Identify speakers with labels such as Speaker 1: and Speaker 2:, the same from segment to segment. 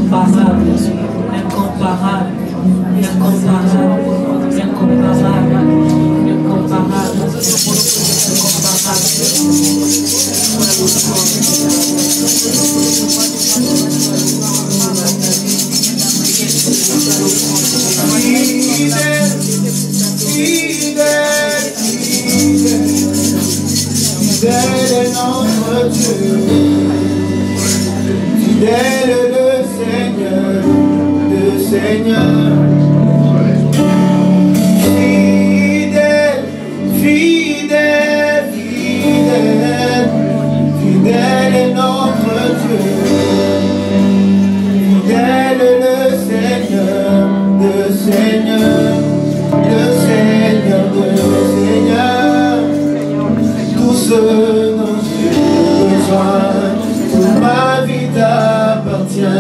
Speaker 1: incomparable, incomparable, incomparable, incomparable, incomparable,
Speaker 2: Fidèle est notre Dieu, fidèle le Seigneur, le Seigneur. Fidèle, fidèle, fidèle, fidèle est notre Dieu, fidèle le Seigneur, le Seigneur, le Seigneur, le Seigneur. Tous nos besoins, toute ma vie t'appartient.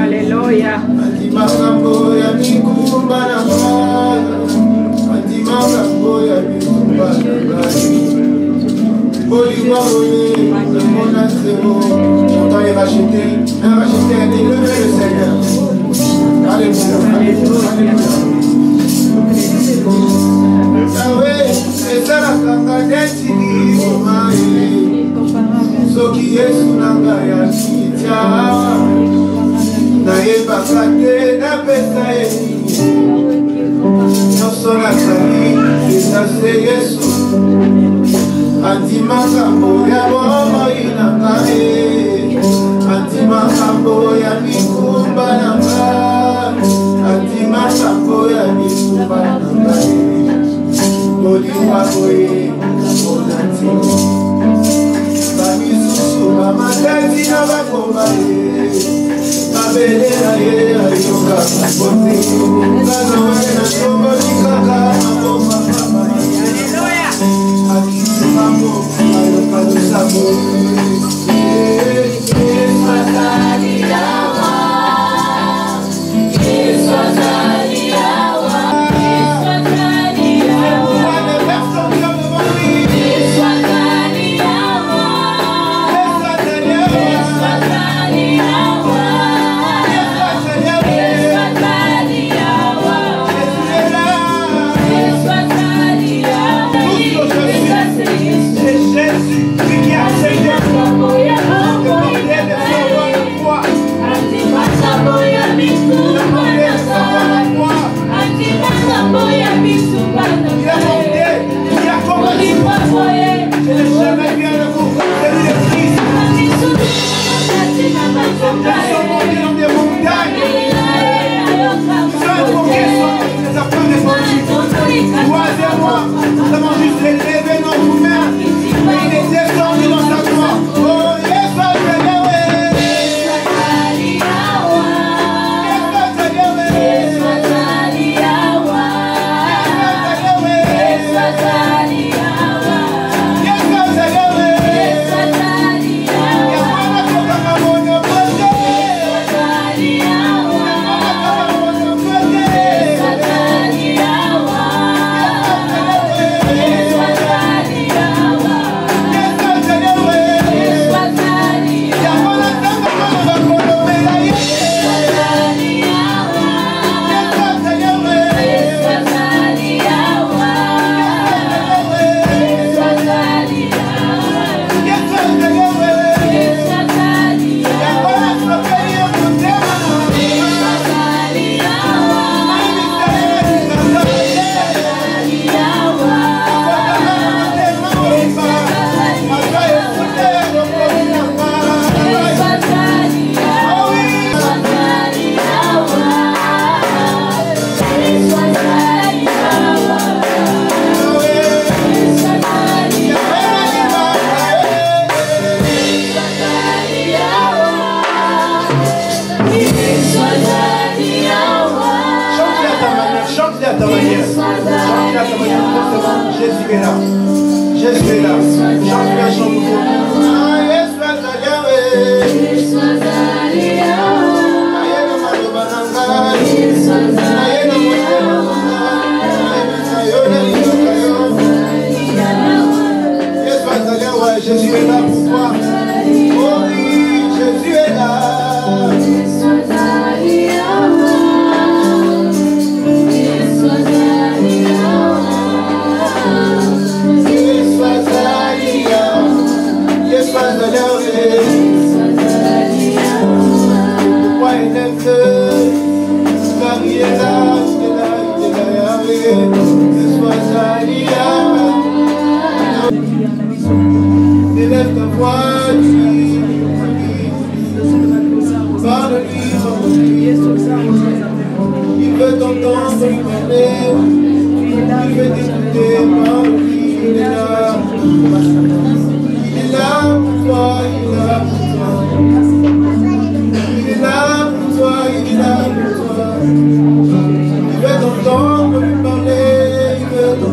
Speaker 1: Alléluia.
Speaker 2: Ton temps est racheté, élevé le Seigneur. Alléluia. C'est ça la kanga soki Yesu nanga ya kitia na yebaka te na pesa nyonso nasali eza se Yesu andimakambo ya bomoi nanga andimakambo ya mikumba nanga andimakambo ya mikumba nanga Moliwa boye monatimo bamisusu bamatati na bakomba babelera ye ayoka bote kazawale na tombo likaka mabomba papa akisimamo ayoka lusabo Jésus est là. Jésus est là. Chante la chanson. Jésus est là pour toi. Oh oui, Jésus est là. Élève ta voix, parle-lui, il veut t'entendre lui parler, il veut t'écouter, parle-lui, il est là. Il est là pour toi, il est là pour toi. Il est là pour toi, il est là pour toi. Il veut t'entendre lui parler, il veut t'entendre.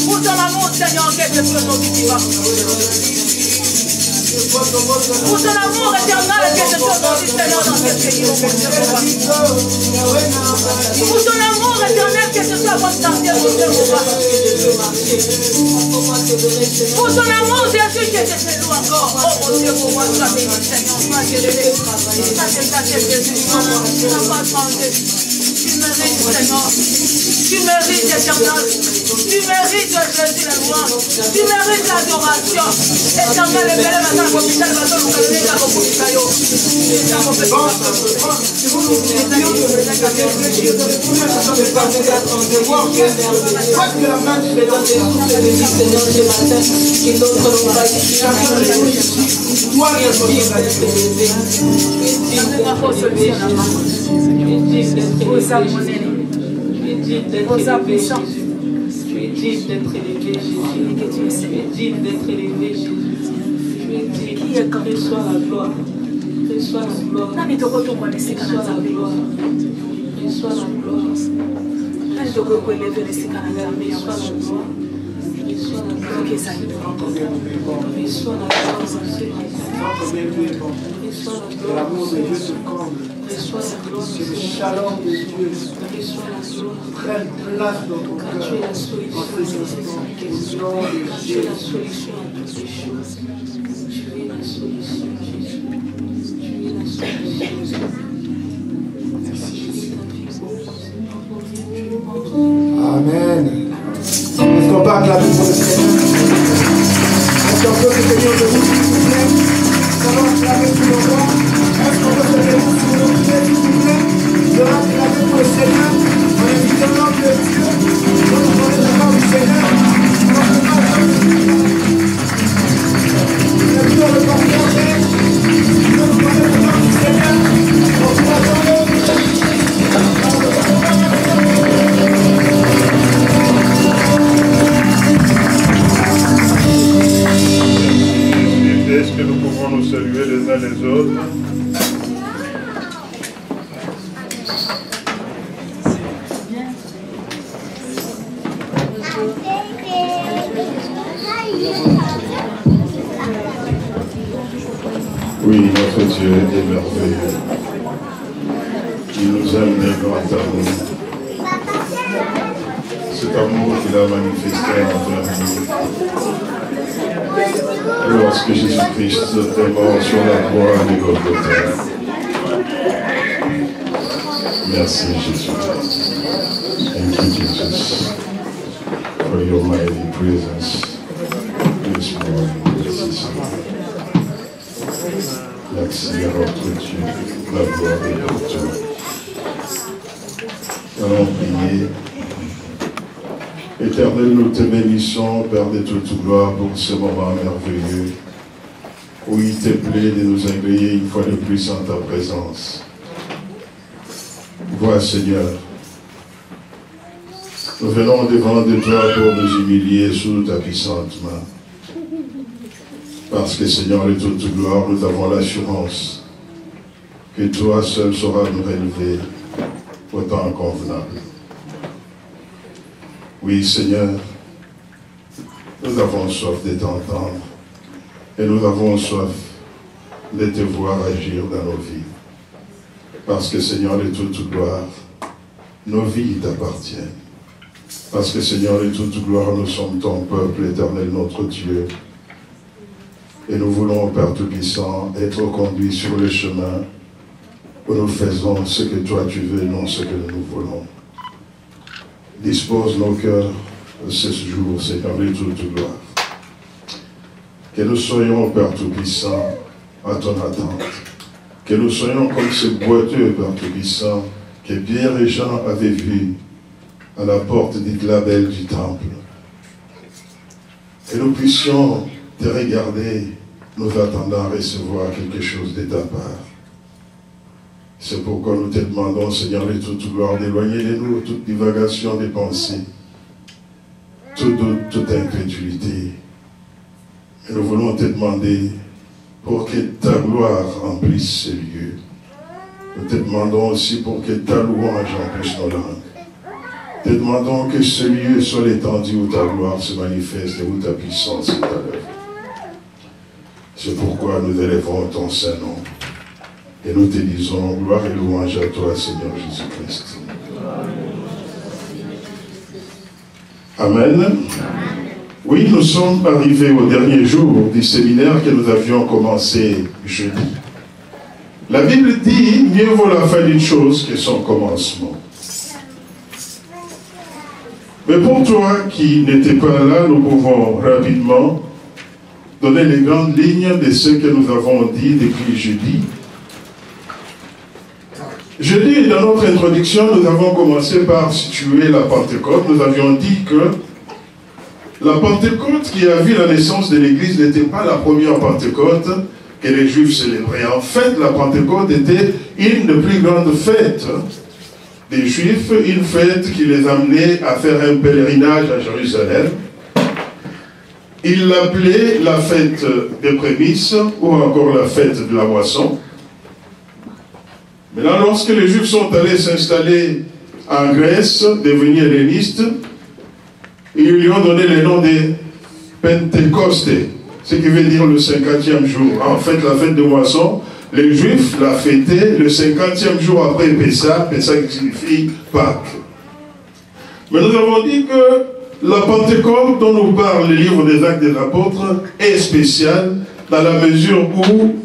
Speaker 1: Pour ton amour, Seigneur, quelque chose de vivant. Pour ton amour éternel, quelque chose de Seigneur dans ce pays. Pour ton amour éternel, que ce soit votre santé, pour ton amour, Jésus, que je te loue encore. Oh mon Dieu, pour moi, sois béni, Seigneur. Sois élevé. Ça, Jésus, tu n'as pas changé. Tu mérites, Seigneur. Tu mérites, éternel. Tu mérites, Jésus, la louange. Tu mérites l'adoration. Éternel, le bel matin, le hôpital, le matin, le calendrier, le hôpital.
Speaker 3: D'être élevé, Jésus. Tu es digne d'être élevé, Jésus. Tu es digne. Reçois la gloire. Reçois la gloire. Reçois la gloire. Reçois la gloire.
Speaker 2: L'amour de Dieu se comble. Que le shalom de Dieu prenne place dans ton cœur.
Speaker 3: Tu es la solution à toutes les choses. Tu es la solution à toutes les choses. Tu es la solution, Jésus. Tu es la solution.
Speaker 2: Amen. Est-ce qu'on peut acclamer pour le Seigneur? Est-ce qu'on peut se tenir debout, s'il vous plaît? Nous allons acclamer pour le roi. Est-ce qu'on peut se tenir sur nos pieds, s'il vous plaît? Nous allons acclamer pour le Seigneur. En invitant l'homme de Dieu. Nous allons parler de la part du Seigneur. Nous allons le partager. Nous allons parler de la part du Seigneur. On vous attend.
Speaker 4: Est-ce que nous pouvons nous saluer les uns les autres? Oui, notre Dieu est merveilleux. Il nous aime d'un grand amour. Cet amour qu'il a manifesté envers nous. Lorsque Jésus-Christ est mort sur la croix de Golgotha. Merci Jésus. Thank you Jesus for your mighty presence this morning. Merci à notre Dieu. La gloire est pour toi. Allons prier. Éternel, nous te bénissons, Père de toute gloire, pour ce moment merveilleux où il te plaît de nous accueillir une fois de plus en ta présence. Vois, Seigneur, nous venons devant de toi pour nous humilier sous ta puissante main. Parce que, Seigneur, de toute gloire, nous avons l'assurance que toi seul sauras nous relever au temps convenable. Oui, Seigneur, nous avons soif de t'entendre et nous avons soif de te voir agir dans nos vies. Parce que, Seigneur, de toute gloire, nos vies t'appartiennent. Parce que, Seigneur, de toute gloire, nous sommes ton peuple éternel, notre Dieu. Et nous voulons, Père Tout-Puissant, être conduits sur le chemin où nous faisons ce que toi tu veux, non ce que nous voulons. Dispose nos cœurs ce jour, Seigneur, de toute gloire. Que nous soyons, Père Tout-Puissant, à ton attente. Que nous soyons comme ce boiteux, Père Tout-Puissant, que Pierre et Jean avaient vu à la porte du label du temple. Que nous puissions te regarder, nous attendons à recevoir quelque chose de ta part. C'est pourquoi nous te demandons, Seigneur, de toute gloire, d'éloigner de nous toute divagation des pensées, tout doute, toute incrédulité. Et nous voulons te demander pour que ta gloire remplisse ces lieux. Nous te demandons aussi pour que ta louange remplisse nos langues. Te demandons que ce lieu soit l'étendue où ta gloire se manifeste et où ta puissance est à l'œuvre. C'est pourquoi nous élèvons ton Saint-Nom et nous te disons gloire et louange à toi, Seigneur Jésus-Christ. Amen. Oui, nous sommes arrivés au dernier jour du séminaire que nous avions commencé jeudi. La Bible dit, mieux vaut la fin d'une chose que son commencement. Mais pour toi qui n'étais pas là, nous pouvons rapidement donner les grandes lignes de ce que nous avons dit depuis jeudi. Jeudi, dans notre introduction, nous avons commencé par situer la Pentecôte. Nous avions dit que la Pentecôte qui a vu la naissance de l'Église n'était pas la première Pentecôte que les Juifs célébraient. En fait, la Pentecôte était une des plus grandes fêtes des Juifs, une fête qui les amenait à faire un pèlerinage à Jérusalem. Ils l'appelaient la fête des prémices ou encore la fête de la moisson. Maintenant, lorsque les Juifs sont allés s'installer en Grèce, devenus hellénistes, ils lui ont donné le nom de Pentecôte, ce qui veut dire le 50e jour. En fait, la fête de moisson, les Juifs la fêtaient le 50e jour après Pessah, Pessah qui signifie Pâques. Mais nous avons dit que la Pentecôte dont nous parle le livre des Actes des Apôtres est spéciale dans la mesure où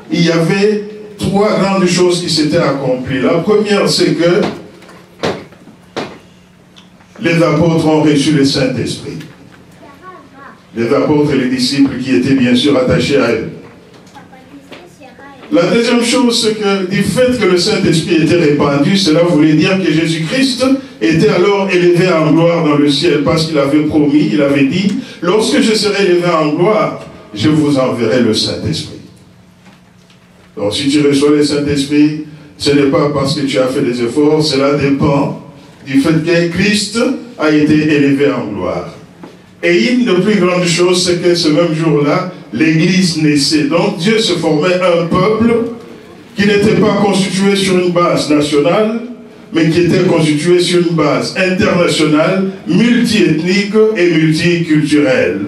Speaker 4: il y avait trois grandes choses qui s'étaient accomplies. La première, c'est que les apôtres ont reçu le Saint-Esprit. Les apôtres et les disciples qui étaient bien sûr attachés à eux. La deuxième chose, c'est que du fait que le Saint-Esprit était répandu, cela voulait dire que Jésus-Christ était alors élevé en gloire dans le ciel, parce qu'il avait promis, il avait dit, lorsque je serai élevé en gloire, je vous enverrai le Saint-Esprit. Donc si tu reçois le Saint-Esprit, ce n'est pas parce que tu as fait des efforts, cela dépend du fait que Christ a été élevé en gloire. Et une des plus grandes choses, c'est que ce même jour-là, l'Église naissait. Donc Dieu se formait un peuple qui n'était pas constitué sur une base nationale, mais qui était constitué sur une base internationale, multiethnique et multiculturelle.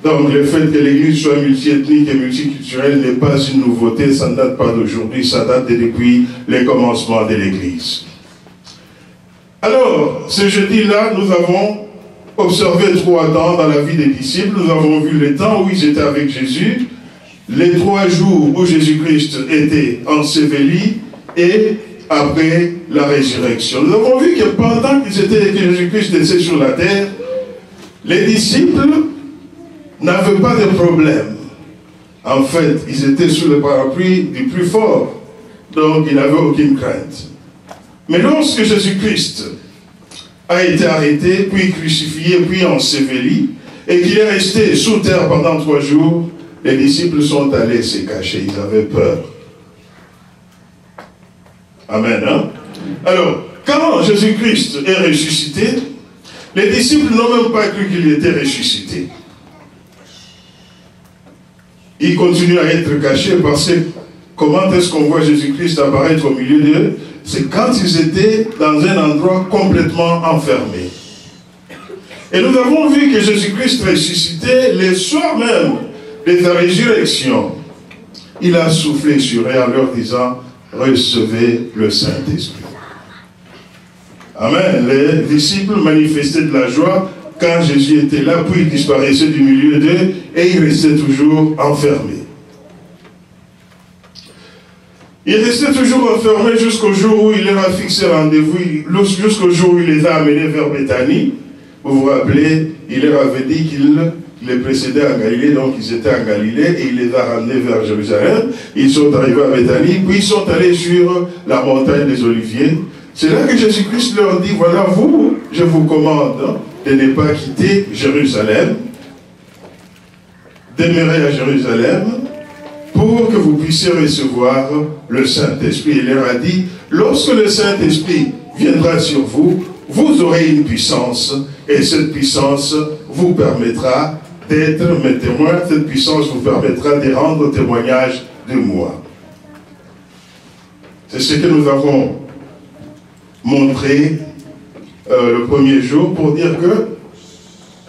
Speaker 4: Donc le fait que l'Église soit multiethnique et multiculturelle n'est pas une nouveauté, ça ne date pas d'aujourd'hui, ça date depuis les commencements de l'Église. Alors, ce jeudi-là, nous avons observé 3 temps dans la vie des disciples. Nous avons vu les temps où ils étaient avec Jésus, les 3 jours où Jésus-Christ était enseveli et après la résurrection. Nous avons vu que pendant que Jésus-Christ était sur la terre, les disciples n'avaient pas de problème. En fait, ils étaient sous le parapluie du plus fort, donc ils n'avaient aucune crainte. Mais lorsque Jésus-Christ a été arrêté, puis crucifié, puis enseveli, et qu'il est resté sous terre pendant 3 jours, les disciples sont allés se cacher, ils avaient peur. Amen, hein? Alors, quand Jésus-Christ est ressuscité, les disciples n'ont même pas cru qu'il était ressuscité. Ils continuent à être cachés parce que comment est-ce qu'on voit Jésus-Christ apparaître au milieu d'eux? C'est quand ils étaient dans un endroit complètement enfermé. Et nous avons vu que Jésus-Christ ressuscité, le soir même de la résurrection, il a soufflé sur eux en leur disant, recevez le Saint-Esprit. Amen. Les disciples manifestaient de la joie quand Jésus était là, puis il disparaissait du milieu d'eux et il restait toujours enfermé. Il restait toujours enfermé jusqu'au jour où il leur a fixé rendez-vous, jusqu'au jour où il les a amenés vers Béthanie. Vous vous rappelez, il leur avait dit qu'il les précédait en Galilée, donc ils étaient en Galilée, et il les a ramenés vers Jérusalem. Ils sont arrivés à Béthanie, puis ils sont allés sur la montagne des Oliviers. C'est là que Jésus-Christ leur dit, voilà, vous, je vous commande de ne pas quitter Jérusalem, demeurer à Jérusalem pour que vous puissiez recevoir le Saint-Esprit. Il leur a dit, lorsque le Saint-Esprit viendra sur vous, vous aurez une puissance, et cette puissance vous permettra d'être mes témoins, cette puissance vous permettra de rendre témoignage de moi. C'est ce que nous avons montré le premier jour pour dire que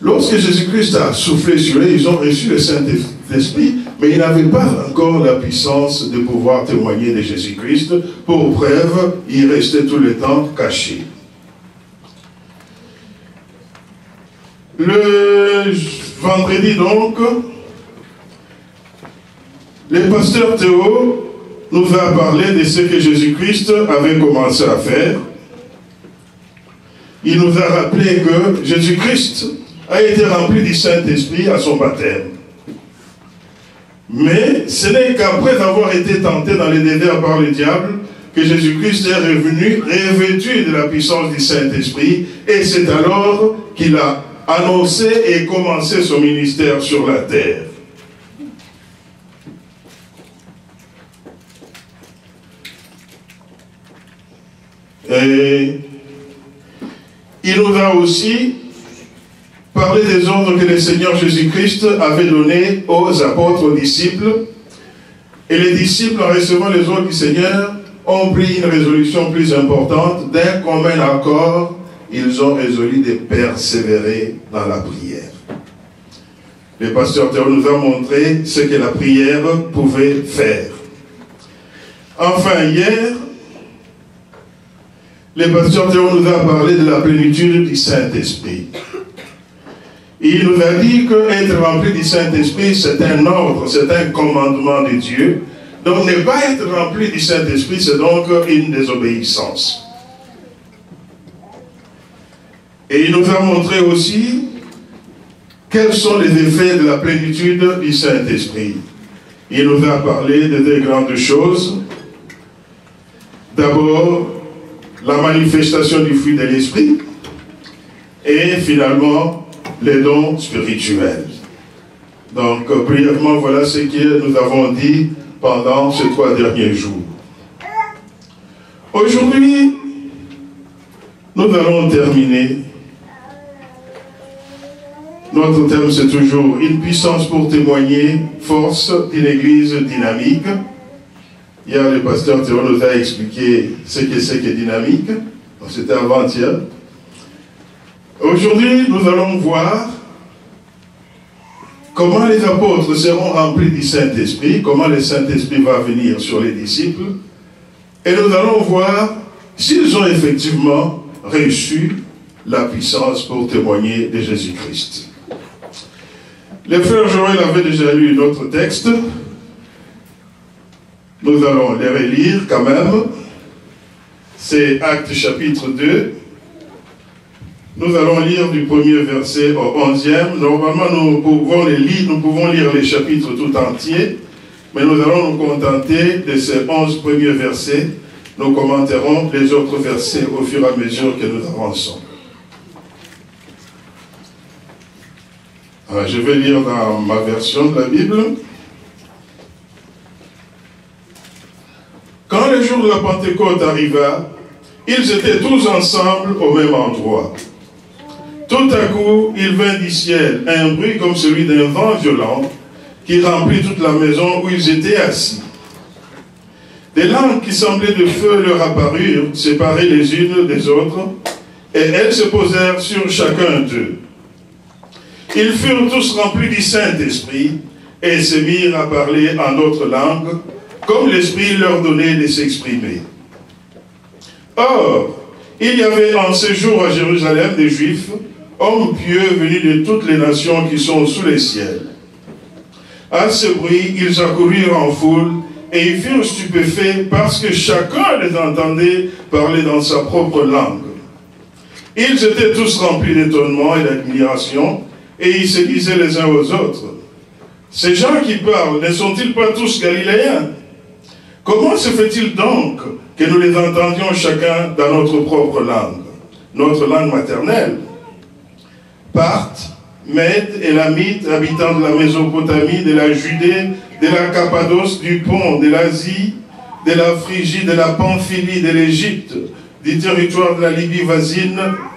Speaker 4: lorsque Jésus-Christ a soufflé sur eux, ils ont reçu le Saint-Esprit, mais ils n'avaient pas encore la puissance de pouvoir témoigner de Jésus-Christ. Pour preuve, ils restaient tout le temps cachés. Le vendredi donc, le pasteur Théo nous a parlé de ce que Jésus-Christ avait commencé à faire. Il nous a rappelé que Jésus-Christ a été rempli du Saint-Esprit à son baptême. Mais ce n'est qu'après avoir été tenté dans les désert par le diable que Jésus-Christ est revenu revêtu de la puissance du Saint-Esprit, et c'est alors qu'il a annoncé et commencé son ministère sur la terre. Et il nous a aussi parlé des ordres que le Seigneur Jésus-Christ avait donnés aux apôtres, aux disciples. Et les disciples, en recevant les ordres du Seigneur, ont pris une résolution plus importante. D'un commun accord, ils ont résolu de persévérer dans la prière. Le pasteur Théo nous a montré ce que la prière pouvait faire. Enfin, hier, le pasteur Théo nous a parlé de la plénitude du Saint-Esprit. Il nous a dit qu'être rempli du Saint-Esprit, c'est un ordre, c'est un commandement de Dieu. Donc, ne pas être rempli du Saint-Esprit, c'est donc une désobéissance. Et il nous a montré aussi quels sont les effets de la plénitude du Saint-Esprit. Il nous a parlé de deux grandes choses. D'abord, la manifestation du fruit de l'Esprit, et finalement, les dons spirituels. Donc, brièvement, voilà ce que nous avons dit pendant ces 3 derniers jours. Aujourd'hui, nous allons terminer. Notre thème, c'est toujours une puissance pour témoigner, force d'une église dynamique. Hier, le pasteur Théo nous a expliqué ce que c'est que dynamique. C'était avant-hier. Aujourd'hui, nous allons voir comment les apôtres seront remplis du Saint-Esprit, comment le Saint-Esprit va venir sur les disciples. Et nous allons voir s'ils ont effectivement reçu la puissance pour témoigner de Jésus-Christ. Le frère Joël avait déjà lu notre texte. Nous allons les relire quand même. C'est Actes chapitre 2. Nous allons lire du premier verset au 11e. Normalement, nous pouvons lire les chapitres tout entiers, mais nous allons nous contenter de ces 11 premiers versets. Nous commenterons les autres versets au fur et à mesure que nous avançons. Alors, je vais lire dans ma version de la Bible. Quand le jour de la Pentecôte arriva, ils étaient tous ensemble au même endroit. Tout à coup, il vint du ciel un bruit comme celui d'un vent violent qui remplit toute la maison où ils étaient assis. Des lampes qui semblaient de feu leur apparurent, séparées les unes des autres, et elles se posèrent sur chacun d'eux. Ils furent tous remplis du Saint-Esprit et se mirent à parler en d'autres langues, comme l'Esprit leur donnait de s'exprimer. Or, il y avait en ce jour à Jérusalem des Juifs, hommes pieux venus de toutes les nations qui sont sous les ciels. À ce bruit, ils accoururent en foule et ils furent stupéfaits parce que chacun les entendait parler dans sa propre langue. Ils étaient tous remplis d'étonnement et d'admiration et ils se disaient les uns aux autres, « Ces gens qui parlent, ne sont-ils pas tous galiléens? Comment se fait-il donc que nous les entendions chacun dans notre propre langue, notre langue maternelle? Partent Mèdes et Lamites, habitants de la Mésopotamie, de la Judée, de la Cappadoce, du Pont, de l'Asie, de la Phrygie, de la Pamphylie, de l'Égypte, du territoire de la Libye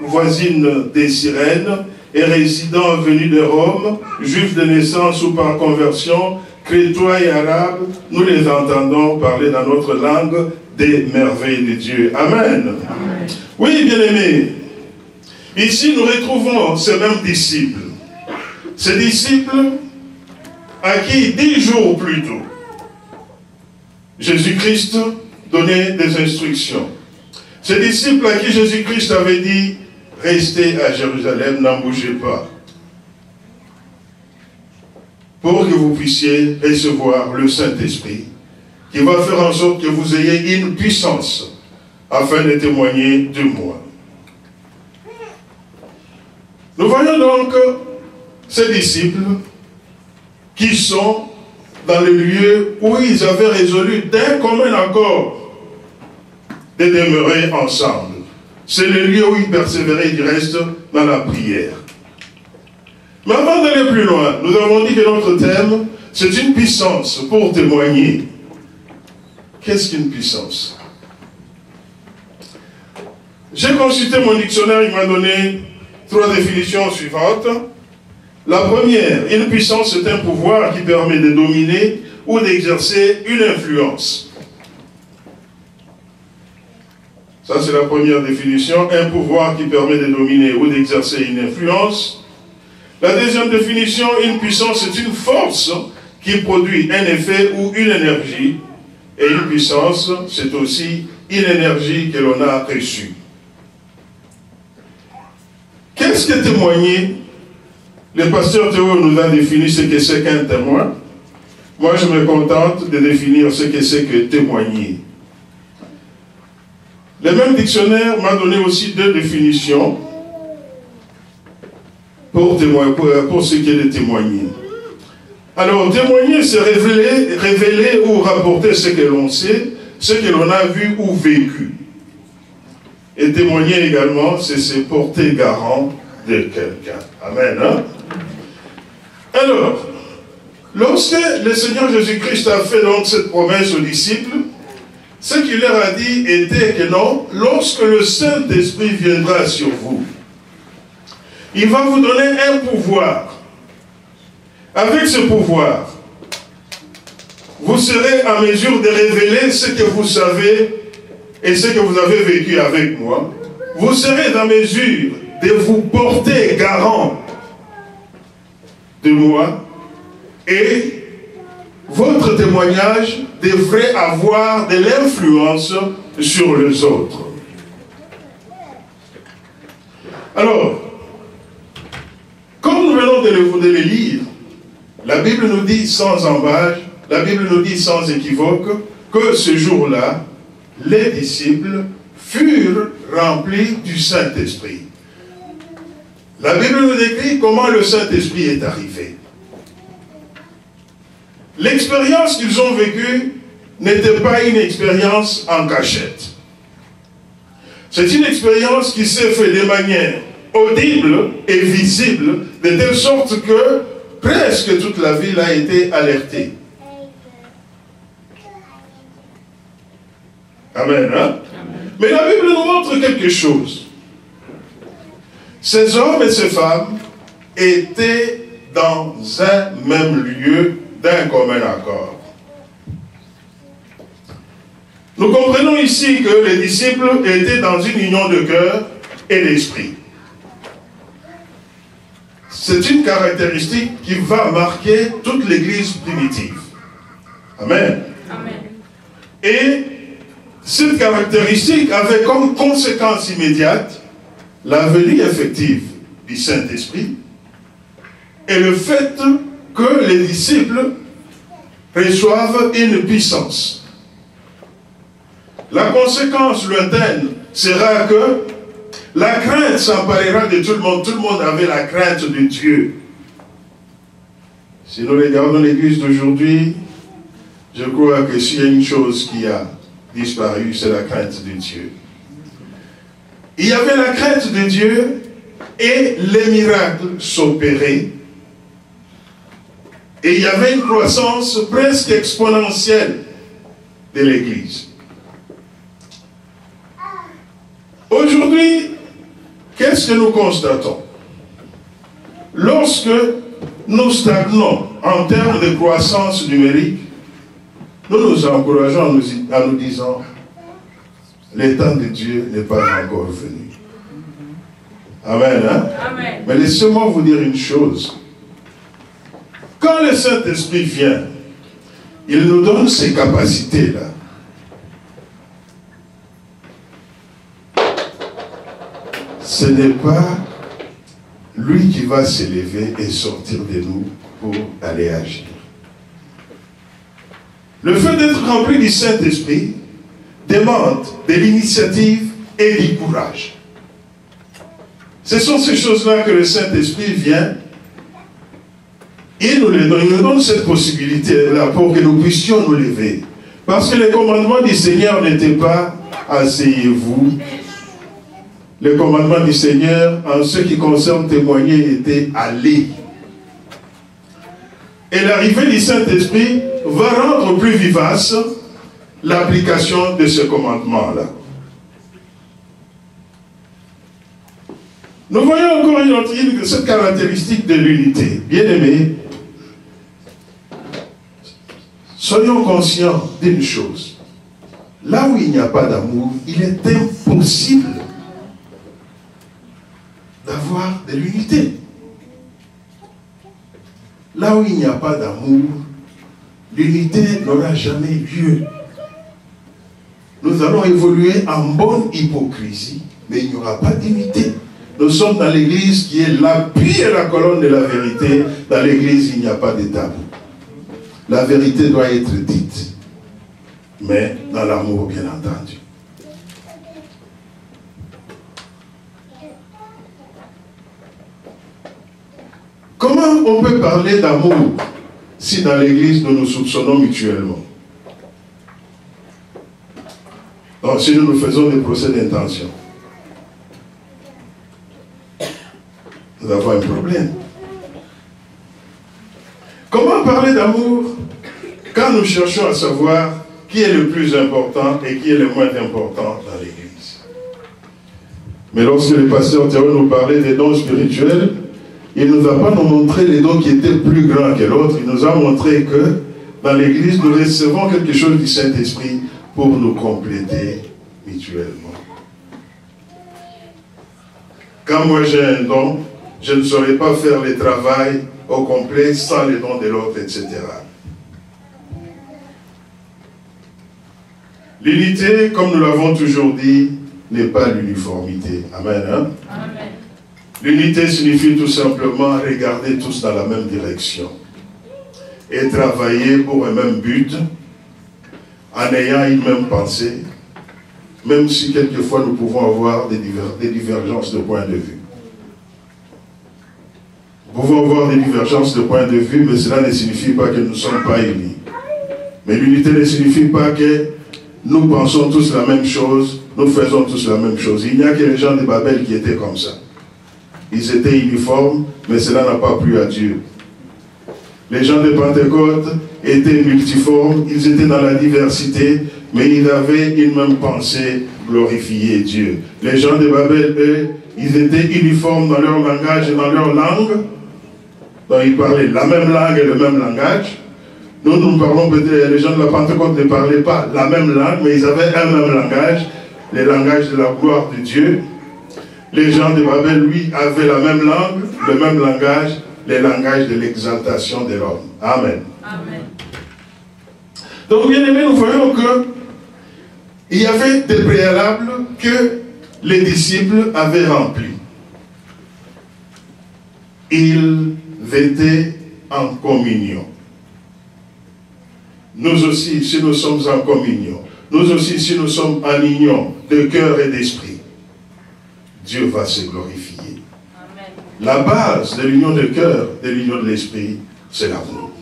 Speaker 4: voisine des Cyrènes, et résidents venus de Rome, juifs de naissance ou par conversion, crétois et arabes, nous les entendons parler dans notre langue des merveilles de Dieu. Amen. Amen. Oui, bien-aimés, ici nous retrouvons ces mêmes disciples. Ces disciples à qui 10 jours plus tôt, Jésus-Christ donnait des instructions. Ces disciples à qui Jésus-Christ avait dit, restez à Jérusalem, n'en bougez pas, pour que vous puissiez recevoir le Saint-Esprit, qui va faire en sorte que vous ayez une puissance, afin de témoigner de moi. Nous voyons donc ces disciples qui sont dans le lieu où ils avaient résolu d'un commun accord de demeurer ensemble. C'est le lieu où ils persévéraient du reste dans la prière. Mais avant d'aller plus loin, nous avons dit que notre thème, c'est une puissance pour témoigner. Qu'est-ce qu'une puissance? J'ai consulté mon dictionnaire, il m'a donné 3 définitions suivantes. La première, une puissance, c'est un pouvoir qui permet de dominer ou d'exercer une influence. Ça, c'est la première définition, un pouvoir qui permet de dominer ou d'exercer une influence. La deuxième définition, une puissance, c'est une force qui produit un effet ou une énergie. Et une puissance, c'est aussi une énergie que l'on a reçue. Qu'est-ce que témoigner? Le pasteur Théo nous a défini ce que c'est qu'un témoin. Moi, je me contente de définir ce que c'est que témoigner. Le même dictionnaire m'a donné aussi 2 définitions pour ce qui est de témoigner. Alors, témoigner, c'est révéler ou rapporter ce que l'on sait, ce que l'on a vu ou vécu. Et témoigner également, c'est se porter garant de quelqu'un. Amen. Hein? Alors, lorsque le Seigneur Jésus-Christ a fait donc cette promesse aux disciples, ce qu'il leur a dit était que non, lorsque le Saint-Esprit viendra sur vous, il va vous donner un pouvoir. Avec ce pouvoir, vous serez en mesure de révéler ce que vous savez et ce que vous avez vécu avec moi. Vous serez en mesure de vous porter garant de moi et votre témoignage devrait avoir de l'influence sur les autres. Alors, comme nous venons de le lire, la Bible nous dit sans embâche, la Bible nous dit sans équivoque, que ce jour-là, les disciples furent remplis du Saint-Esprit. La Bible nous décrit comment le Saint-Esprit est arrivé. L'expérience qu'ils ont vécue n'était pas une expérience en cachette. C'est une expérience qui s'est faite de manière audible et visible, de telle sorte que presque toute la ville a été alertée. Amen, hein? Amen. Mais la Bible nous montre quelque chose. Ces hommes et ces femmes étaient dans un même lieu d'un commun accord. Nous comprenons ici que les disciples étaient dans une union de cœur et d'esprit. C'est une caractéristique qui va marquer toute l'Église primitive. Amen. Amen. Et cette caractéristique avait comme conséquence immédiate la venue effective du Saint-Esprit et le fait que les disciples reçoivent une puissance. La conséquence lointaine sera que la crainte s'emparera de tout le monde. Tout le monde avait la crainte de Dieu. Si nous regardons l'Église d'aujourd'hui, je crois que s'il y a une chose qui a disparu, c'est la crainte de Dieu. Il y avait la crainte de Dieu, et les miracles s'opéraient. Et il y avait une croissance presque exponentielle de l'Église. Aujourd'hui, qu'est-ce que nous constatons? Lorsque nous stagnons en termes de croissance numérique, nous nous encourageons en nous disant le temps de Dieu n'est pas encore venu. Amen, hein? Amen. Mais laissez-moi vous dire une chose. Quand le Saint-Esprit vient, il nous donne ces capacités-là. Ce n'est pas lui qui va s'élever et sortir de nous pour aller agir. Le fait d'être rempli du Saint-Esprit demande de l'initiative et du courage. Ce sont ces choses-là que le Saint-Esprit vient. Il nous donne cette possibilité-là pour que nous puissions nous lever. Parce que les commandements du Seigneur n'étaient pas « asseyez-vous ». Les commandements du Seigneur, en ce qui concerne témoigner, étaient « allez ». Et l'arrivée du Saint-Esprit va rendre plus vivace l'application de ce commandement-là. Nous voyons encore cette caractéristique de l'unité. Bien-aimés, soyons conscients d'une chose. Là où il n'y a pas d'amour, il est impossible d'avoir de l'unité. Là où il n'y a pas d'amour, l'unité n'aura jamais lieu. Nous allons évoluer en bonne hypocrisie, mais il n'y aura pas d'unité. Nous sommes dans l'église qui est l'appui et la colonne de la vérité. Dans l'église, il n'y a pas de tabou. La vérité doit être dite, mais dans l'amour, bien entendu. Comment on peut parler d'amour si dans l'église nous nous soupçonnons mutuellement? Donc, si nous nous faisons des procès d'intention, nous avons un problème. Comment parler d'amour quand nous cherchons à savoir qui est le plus important et qui est le moins important dans l'église? Mais lorsque le pasteur Théo nous parlait des dons spirituels, il ne nous a pas montré les dons qui étaient plus grands que l'autre. Il nous a montré que dans l'église, nous recevons quelque chose du Saint-Esprit pour nous compléter mutuellement. Quand moi j'ai un don, je ne saurais pas faire le travail au complet sans les dons de l'autre, etc. L'unité, comme nous l'avons toujours dit, n'est pas l'uniformité. Amen. Hein? Amen. L'unité signifie tout simplement regarder tous dans la même direction et travailler pour un même but en ayant une même pensée, même si quelquefois nous pouvons avoir des divergences de point de vue. Nous pouvons avoir des divergences de point de vue, mais cela ne signifie pas que nous ne sommes pas unis. Mais l'unité ne signifie pas que nous pensons tous la même chose, nous faisons tous la même chose. Il n'y a que les gens de Babel qui étaient comme ça. Ils étaient uniformes, mais cela n'a pas plu à Dieu. Les gens de Pentecôte étaient multiformes, ils étaient dans la diversité, mais ils avaient une même pensée, glorifier Dieu. Les gens de Babel, eux, ils étaient uniformes dans leur langage et dans leur langue. Donc ils parlaient la même langue et le même langage. Nous parlons peut-être, les gens de la Pentecôte ne parlaient pas la même langue, mais ils avaient un même langage, le langage de la gloire de Dieu. Les gens de Babel, lui, avaient la même langue, le même langage, le langage de l'exaltation de l'homme. Amen. Amen. Donc, bien aimé, nous voyons qu'il y avait des préalables que les disciples avaient remplis. Ils étaient en communion. Nous aussi, si nous sommes en communion, nous aussi, si nous sommes en union de cœur et d'esprit, Dieu va se glorifier. Amen. La base de l'union de cœur, de l'union de l'esprit, c'est l'amour.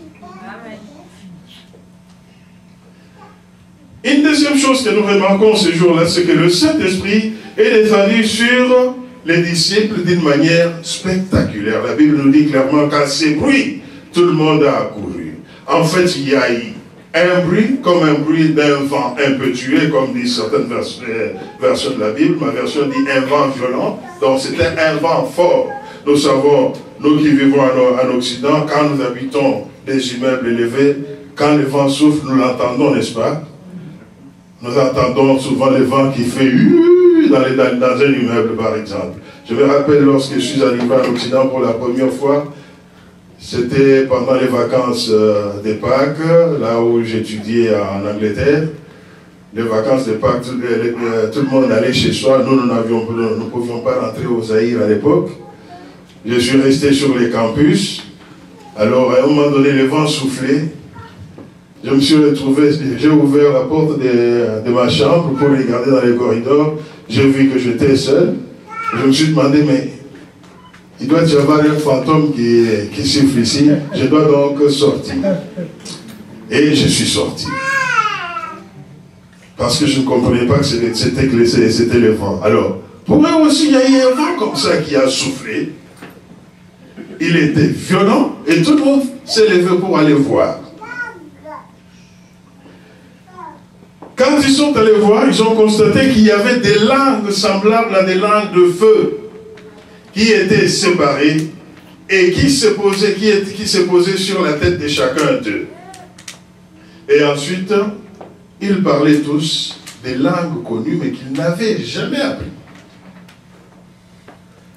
Speaker 4: Une deuxième chose que nous remarquons ce jour-là, c'est que le Saint-Esprit est descendu sur les disciples d'une manière spectaculaire. La Bible nous dit clairement qu'à ces bruits, tout le monde a accouru. En fait, il y a eu un bruit comme un bruit d'un vent impétueux, comme disent certaines versions de la Bible. Ma version dit un vent violent, donc c'était un vent fort. Nous savons, nous qui vivons en Occident, quand nous habitons des immeubles élevés, quand le vent souffle, nous l'entendons, n'est-ce pas? Nous entendons souvent le vent qui fait dans un immeuble, par exemple. Je me rappelle lorsque je suis arrivé en Occident pour la première fois, c'était pendant les vacances de Pâques, là où j'étudiais en Angleterre. Les vacances de Pâques, tout le monde allait chez soi. Nous ne pouvions pas rentrer au Zaïre à l'époque. Je suis resté sur les campus. Alors, à un moment donné, le vent soufflait. Je me suis retrouvé, j'ai ouvert la porte de ma chambre pour regarder dans les corridors. J'ai vu que j'étais seul. Je me suis demandé, mais il doit y avoir un fantôme qui siffle ici. Je dois donc sortir. Et je suis sorti. Parce que je ne comprenais pas que c'était le vent. Alors, pour eux aussi, il y a eu un vent comme ça qui a soufflé. Il était violent et tout le monde s'est levé pour aller voir. Quand ils sont allés voir, ils ont constaté qu'il y avait des langues semblables à des langues de feu qui étaient séparées et qui se posaient sur la tête de chacun d'eux. Et ensuite, ils parlaient tous des langues connues mais qu'ils n'avaient jamais appris.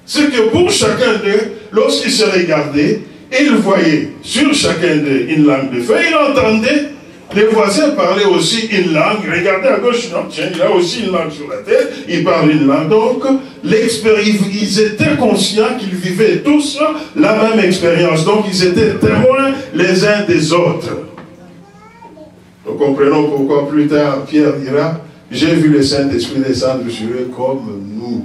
Speaker 4: C'est que pour chacun d'eux, lorsqu'ils se regardaient, ils voyaient sur chacun d'eux une langue de feu, ils entendaient les voisins parler aussi une langue. Regardez à gauche, non, tiens, il a aussi une langue sur la tête, il parle une langue. Donc, ils étaient conscients qu'ils vivaient tous la même expérience. Donc, ils étaient témoins les uns des autres. Nous comprenons pourquoi plus tard Pierre dira, j'ai vu le Saint-Esprit descendre sur eux comme nous.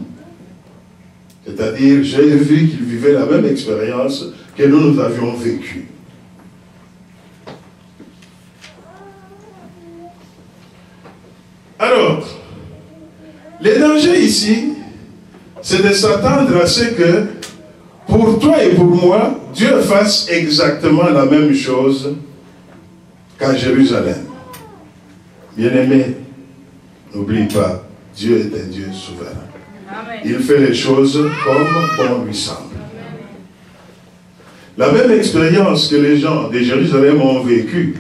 Speaker 4: C'est-à-dire, j'ai vu qu'ils vivaient la même expérience que nous avions vécue. Alors, le danger ici, c'est de s'attendre à ce que, pour toi et pour moi, Dieu fasse exactement la même chose qu'à Jérusalem. Bien-aimé, n'oublie pas, Dieu est un Dieu souverain. Amen. Il fait les choses comme bon lui semble. La même expérience que les gens de Jérusalem ont vécue,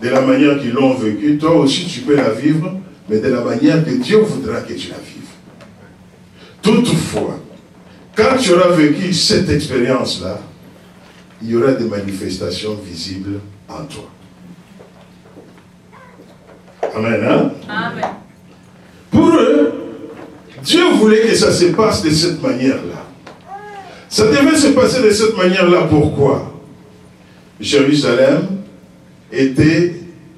Speaker 4: de la manière qu'ils l'ont vécue, toi aussi tu peux la vivre, mais de la manière que Dieu voudra que tu la vives. Toutefois, quand tu auras vécu cette expérience-là, il y aura des manifestations visibles en toi. Amen, hein? Amen. Pour eux, Dieu voulait que ça se passe de cette manière-là. Ça devait se passer de cette manière-là. Pourquoi? Jérusalem était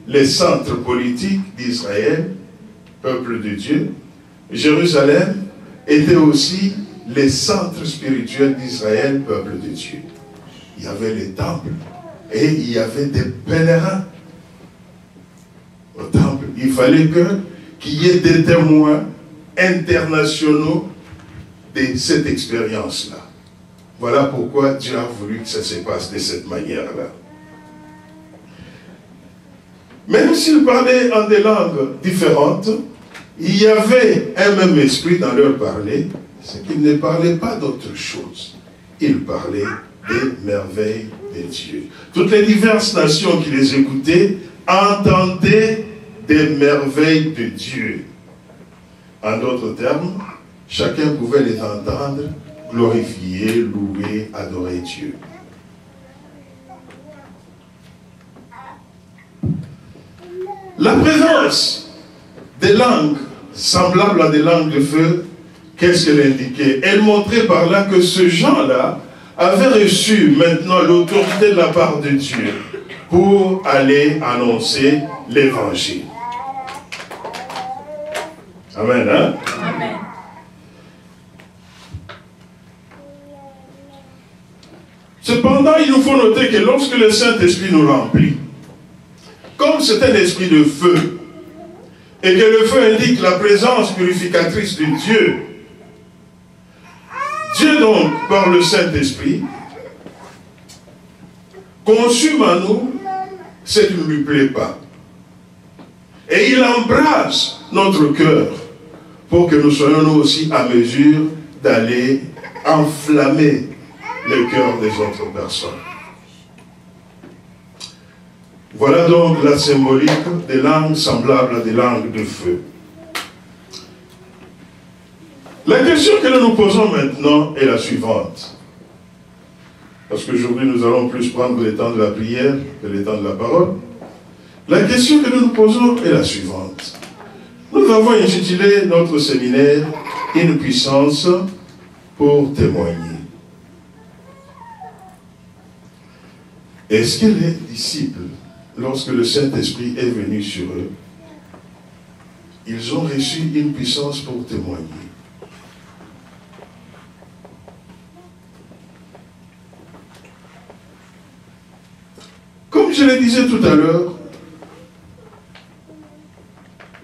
Speaker 4: le centre politique d'Israël, peuple de Dieu. Jérusalem était aussi le centre spirituel d'Israël, peuple de Dieu. Il y avait les temples et il y avait des pèlerins au temple. Il fallait qu'il y ait des témoins internationaux de cette expérience-là. Voilà pourquoi Dieu a voulu que ça se passe de cette manière-là. Même s'ils parlaient en des langues différentes, il y avait un même esprit dans leur parler, c'est qu'ils ne parlaient pas d'autre chose. Ils parlaient des merveilles de Dieu. Toutes les diverses nations qui les écoutaient entendaient des merveilles de Dieu. En d'autres termes, chacun pouvait les entendre, glorifier, louer, adorer Dieu. La présence des langues semblables à des langues de feu, qu'est-ce qu'elle indiquait? Elle montrait par là que ce gens-là avaient reçu maintenant l'autorité de la part de Dieu pour aller annoncer l'évangile. Amen, hein? Amen. Cependant, il nous faut noter que lorsque le Saint-Esprit nous remplit, comme c'est un esprit de feu, et que le feu indique la présence purificatrice de Dieu, Dieu donc, par le Saint-Esprit, consume en nous ce qui ne lui plaît pas. Et il embrasse notre cœur pour que nous soyons nous aussi à mesure d'aller enflammer le cœur des autres personnes. Voilà donc la symbolique des langues semblables à des langues de feu. La question que nous nous posons maintenant est la suivante. Parce qu'aujourd'hui nous allons plus prendre le temps de la prière que le temps de la parole. La question que nous nous posons est la suivante. Nous avons intitulé notre séminaire « Une puissance pour témoigner ». Est-ce que les disciples, lorsque le Saint-Esprit est venu sur eux, ils ont reçu une puissance pour témoigner? Comme je le disais tout à l'heure,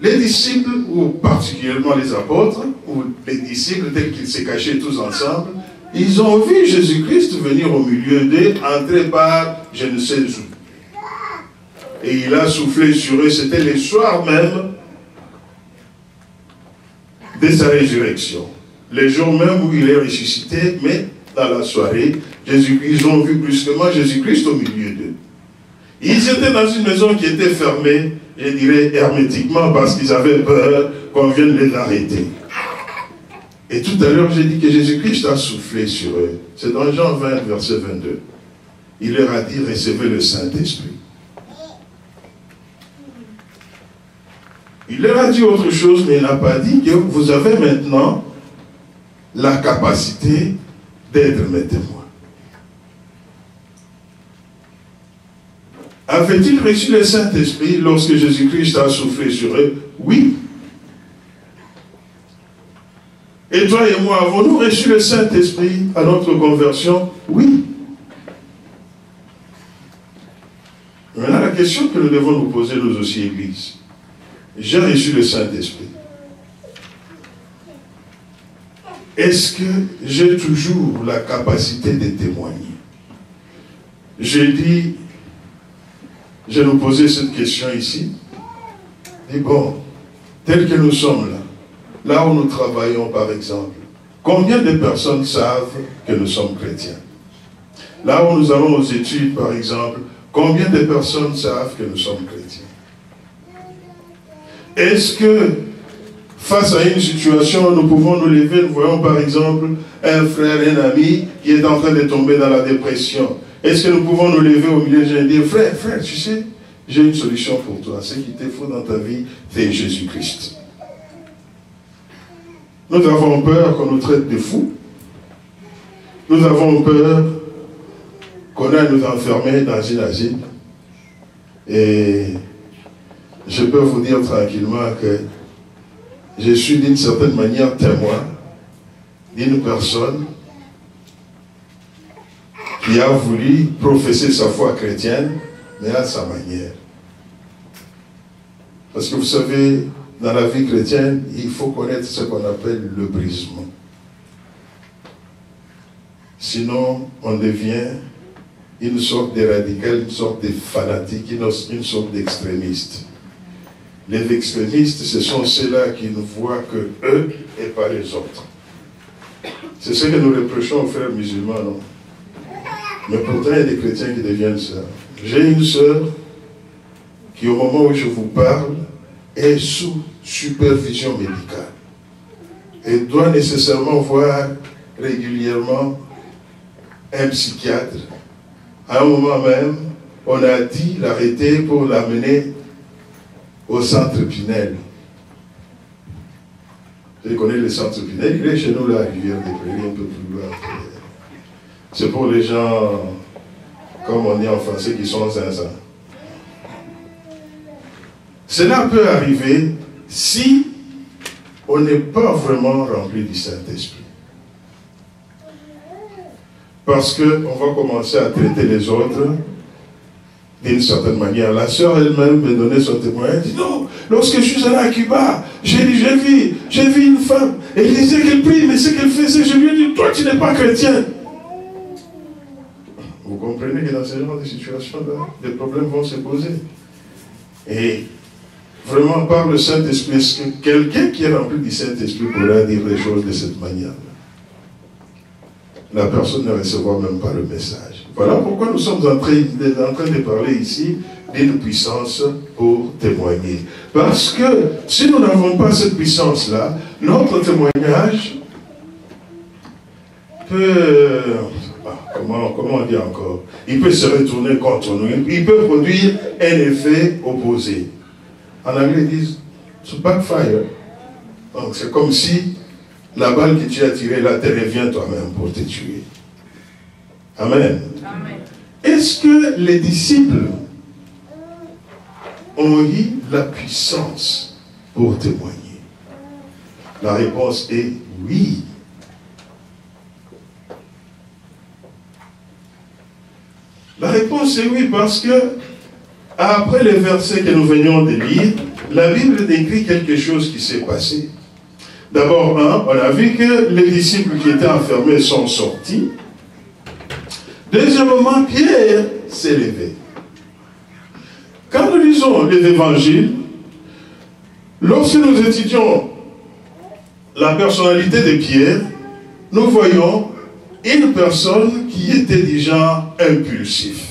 Speaker 4: les disciples, ou particulièrement les apôtres, ou les disciples tels qu'ils se cachaient tous ensemble, ils ont vu Jésus-Christ venir au milieu d'eux, entrer par je ne sais où. Et il a soufflé sur eux, c'était le soir même de sa résurrection. Le jour même où il est ressuscité, mais dans la soirée, ils ont vu brusquement Jésus-Christ au milieu d'eux. Ils étaient dans une maison qui était fermée, je dirais hermétiquement, parce qu'ils avaient peur qu'on vienne les arrêter. Et tout à l'heure, j'ai dit que Jésus-Christ a soufflé sur eux. C'est dans Jean 20, verset 22. Il leur a dit, recevez le Saint-Esprit. Il leur a dit autre chose, mais il n'a pas dit que vous avez maintenant la capacité d'être mes témoins. Avait-il reçu le Saint-Esprit lorsque Jésus-Christ a soufflé sur eux? Oui. Et toi et moi, avons-nous reçu le Saint-Esprit à notre conversion? Oui. Maintenant, la question que nous devons nous poser, nous aussi, Église. J'ai reçu le Saint-Esprit. Est-ce que j'ai toujours la capacité de témoigner? J'ai dit, je nous posais cette question ici. Et bon, tel que nous sommes là où nous travaillons par exemple, combien de personnes savent que nous sommes chrétiens? Là où nous allons aux études par exemple, combien de personnes savent que nous sommes chrétiens? Est-ce que face à une situation, nous pouvons nous lever, nous voyons par exemple un frère, un ami qui est en train de tomber dans la dépression? Est-ce que nous pouvons nous lever au milieu et dire, frère, tu sais, j'ai une solution pour toi. Ce qui te faut dans ta vie, c'est Jésus-Christ. Nous avons peur qu'on nous traite de fous. Nous avons peur qu'on aille nous enfermer dans une asile. Et je peux vous dire tranquillement que je suis d'une certaine manière témoin d'une personne qui a voulu professer sa foi chrétienne, mais à sa manière. Parce que vous savez, dans la vie chrétienne, il faut connaître ce qu'on appelle le brisement. Sinon, on devient une sorte de radical, une sorte de fanatique, une sorte d'extrémiste. Les extrémistes, ce sont ceux-là qui ne voient que eux et pas les autres. C'est ce que nous reprochons aux frères musulmans, non? Mais pourtant, il y a des chrétiens qui deviennent sœurs. J'ai une sœur qui, au moment où je vous parle, est sous supervision médicale. Elle doit nécessairement voir régulièrement un psychiatre. À un moment même, on a dit l'arrêter pour l'amener au centre Pinel. Je connais le centre Pinel, il est chez nous là, à Rivière-des-Prairies, un peu plus loin. C'est pour les gens, comme on dit en français, qui sont zinzins. Cela peut arriver si on n'est pas vraiment rempli du Saint-Esprit. Parce qu'on va commencer à traiter les autres d'une certaine manière. La sœur elle-même me donnait son témoignage. Elle dit non, lorsque je suis allé à Cuba, j'ai vu une femme, et elle disait qu'elle prie, mais ce qu'elle faisait, je lui ai dit, toi tu n'es pas chrétien. Vous comprenez que dans ce genre de situation-là, des problèmes vont se poser. Et vraiment, par le Saint-Esprit, est-ce que quelqu'un qui est rempli du Saint-Esprit pourra dire les choses de cette manière-là? La personne ne recevra même pas le message. Voilà pourquoi nous sommes en train de parler ici d'une puissance pour témoigner. Parce que si nous n'avons pas cette puissance-là, notre témoignage peut... Comment on dit encore? Il peut se retourner contre nous. Il peut produire un effet opposé. En anglais, ils disent « to backfire ». Donc c'est comme si la balle que tu as tirée là te revient toi-même pour te tuer. Amen.
Speaker 1: Amen.
Speaker 4: Est-ce que les disciples ont eu la puissance pour témoigner? La réponse est oui. La réponse est oui, parce que après les versets que nous venions de lire, la Bible décrit quelque chose qui s'est passé. D'abord, on a vu que les disciples qui étaient enfermés sont sortis. Deuxièmement, Pierre s'est levé. Quand nous lisons les évangiles, lorsque nous étudions la personnalité de Pierre, nous voyons une personne qui était du genre impulsif.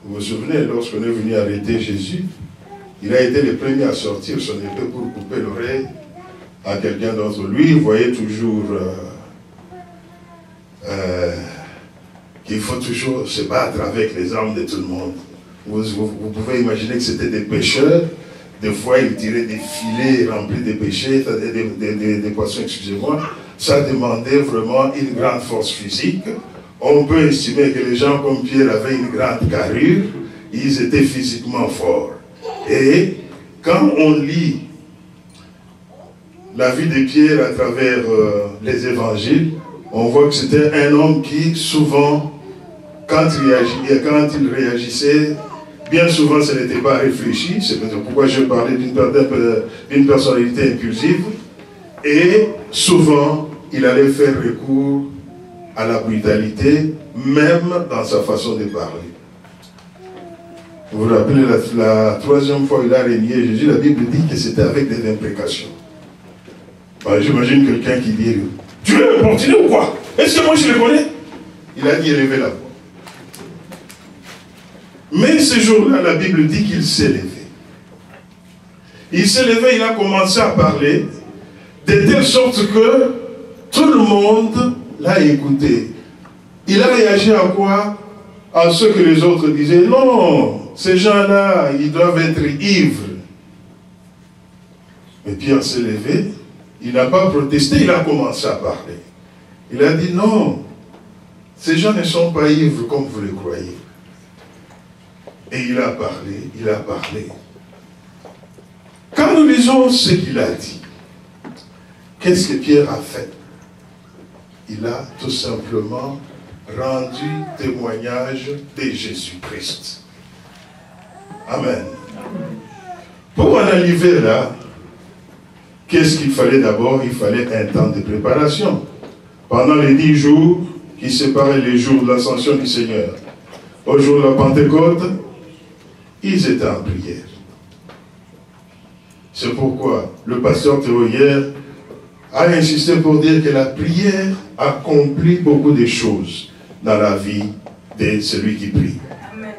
Speaker 4: Vous vous souvenez, lorsqu'on est venu arrêter Jésus, il a été le premier à sortir son épée pour couper l'oreille à quelqu'un d'entre lui. Vous voyez toujours qu'il faut toujours se battre avec les armes de tout le monde. Vous pouvez imaginer que c'était des pêcheurs. Des fois, ils tiraient des filets remplis de péchés, des poissons, excusez-moi. Ça demandait vraiment une grande force physique. On peut estimer que les gens comme Pierre avaient une grande carrure. Ils étaient physiquement forts. Et quand on lit la vie de Pierre à travers les évangiles, on voit que c'était un homme qui souvent, quand il réagissait, bien souvent ce n'était pas réfléchi. C'est pourquoi je parlais d'une personnalité impulsive. Et souvent, il allait faire recours à la brutalité, même dans sa façon de parler. Vous vous rappelez, la troisième fois il a régné Jésus, la Bible dit que c'était avec des imprécations. J'imagine quelqu'un qui dit « Tu veux me portiner ou quoi? Est-ce que moi je le connais ?» Il a dit « Élevez la voix ». Mais ce jour-là, la Bible dit qu'il s'est levé. Il s'est levé, il a commencé à parler, de telle sorte que tout le monde l'a écouté. Il a réagi à quoi? À ce que les autres disaient, non, ces gens-là, ils doivent être ivres. Mais Pierre s'est levé, il n'a pas protesté, il a commencé à parler. Il a dit, non, ces gens ne sont pas ivres comme vous le croyez. Et il a parlé, il a parlé. Quand nous lisons ce qu'il a dit, qu'est-ce que Pierre a fait? Il a tout simplement rendu témoignage de Jésus-Christ. Amen. Pour en arriver là, qu'est-ce qu'il fallait d'abord? Il fallait un temps de préparation. Pendant les 10 jours qui séparaient les jours de l'ascension du Seigneur, au jour de la Pentecôte, ils étaient en prière. C'est pourquoi le pasteur Théo hier a insisté pour dire que la prière accomplit beaucoup de choses dans la vie de celui qui prie.
Speaker 1: Amen.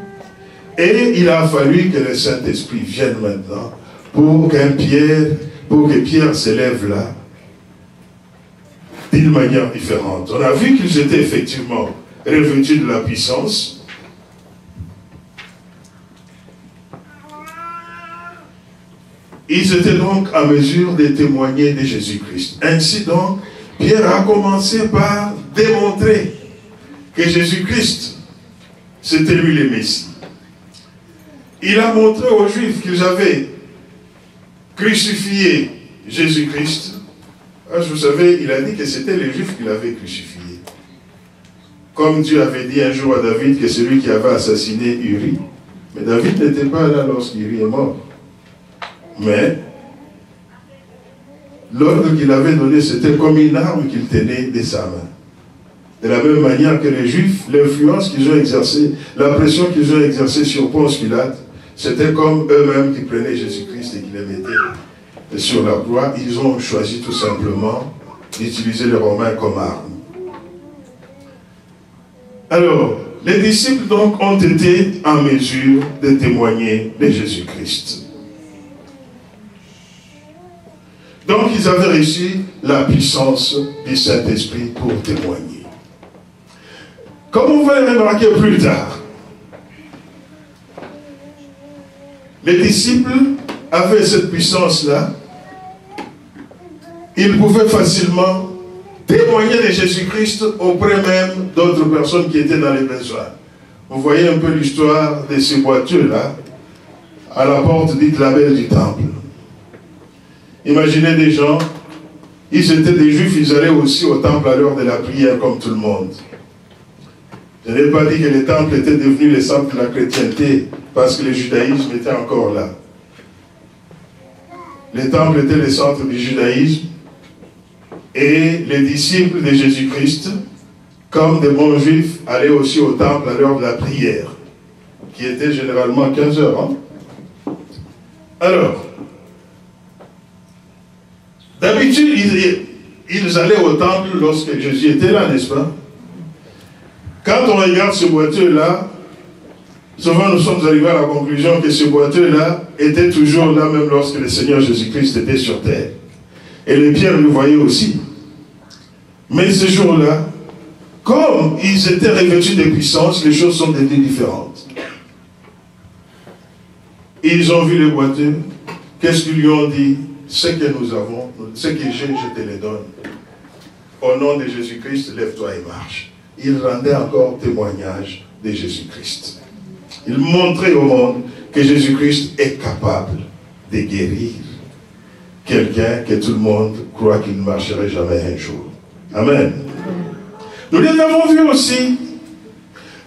Speaker 4: Et il a fallu que le Saint-Esprit vienne maintenant pour que Pierre s'élève là d'une manière différente. On a vu qu'ils étaient effectivement revêtus de la puissance. Ils étaient donc en mesure de témoigner de Jésus-Christ. Ainsi donc, Pierre a commencé par démontrer que Jésus-Christ, c'était lui le Messie. Il a montré aux Juifs qu'ils avaient crucifié Jésus-Christ. Vous savez, il a dit que c'était les Juifs qui l'avaient crucifié. Comme Dieu avait dit un jour à David que celui qui avait assassiné Uri, mais David n'était pas là lorsqu'Uri est mort. Mais l'ordre qu'il avait donné, c'était comme une arme qu'il tenait de sa main. De la même manière que les Juifs, l'influence qu'ils ont exercée, la pression qu'ils ont exercée sur Ponce Pilate, c'était comme eux-mêmes qui prenaient Jésus-Christ et qui les mettaient sur la croix. Ils ont choisi tout simplement d'utiliser les Romains comme arme. Alors, les disciples donc ont été en mesure de témoigner de Jésus-Christ. Donc, ils avaient reçu la puissance du Saint-Esprit pour témoigner. Comme on va le remarquer plus tard, les disciples avaient cette puissance-là. Ils pouvaient facilement témoigner de Jésus-Christ auprès même d'autres personnes qui étaient dans les besoins. Vous voyez un peu l'histoire de ces boiteux-là, à la porte dite la belle du temple. Imaginez des gens, ils étaient des Juifs, ils allaient aussi au temple à l'heure de la prière comme tout le monde. Je n'ai pas dit que le temple était devenu le centre de la chrétienté parce que le judaïsme était encore là. Le temple était le centre du judaïsme et les disciples de Jésus-Christ, comme des bons juifs, allaient aussi au temple à l'heure de la prière, qui était généralement à 15 heures. Hein? Alors, d'habitude, ils allaient au temple lorsque Jésus était là, n'est-ce pas? Quand on regarde ce boiteux-là, souvent nous sommes arrivés à la conclusion que ce boiteux-là était toujours là même lorsque le Seigneur Jésus-Christ était sur terre. Et les pierres le voyaient aussi. Mais ce jour-là, comme ils étaient revêtus de puissance, les choses sont devenues différentes. Ils ont vu le boiteux. Qu'est-ce qu'ils lui ont dit? Ce que nous avons, ce que j'ai, je te le donne. Au nom de Jésus-Christ, lève-toi et marche. Il rendait encore témoignage de Jésus-Christ. Il montrait au monde que Jésus-Christ est capable de guérir quelqu'un que tout le monde croit qu'il ne marcherait jamais un jour. Amen. Nous les avons vus aussi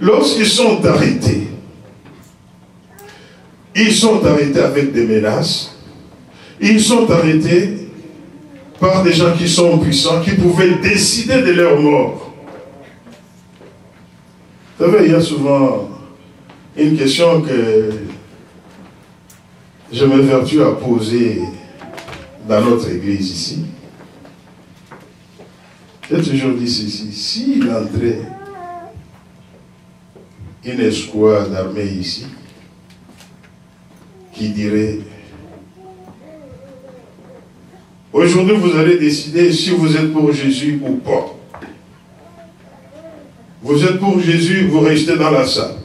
Speaker 4: lorsqu'ils sont arrêtés. Ils sont arrêtés avec des menaces. Ils sont arrêtés par des gens qui sont puissants, qui pouvaient décider de leur mort. Vous savez, il y a souvent une question que je m'évertue à poser dans notre église ici. J'ai toujours dit ceci, s'il entrait une escouade armée ici, qui dirait, aujourd'hui vous allez décider si vous êtes pour Jésus ou pas. Vous êtes pour Jésus, vous restez dans la salle.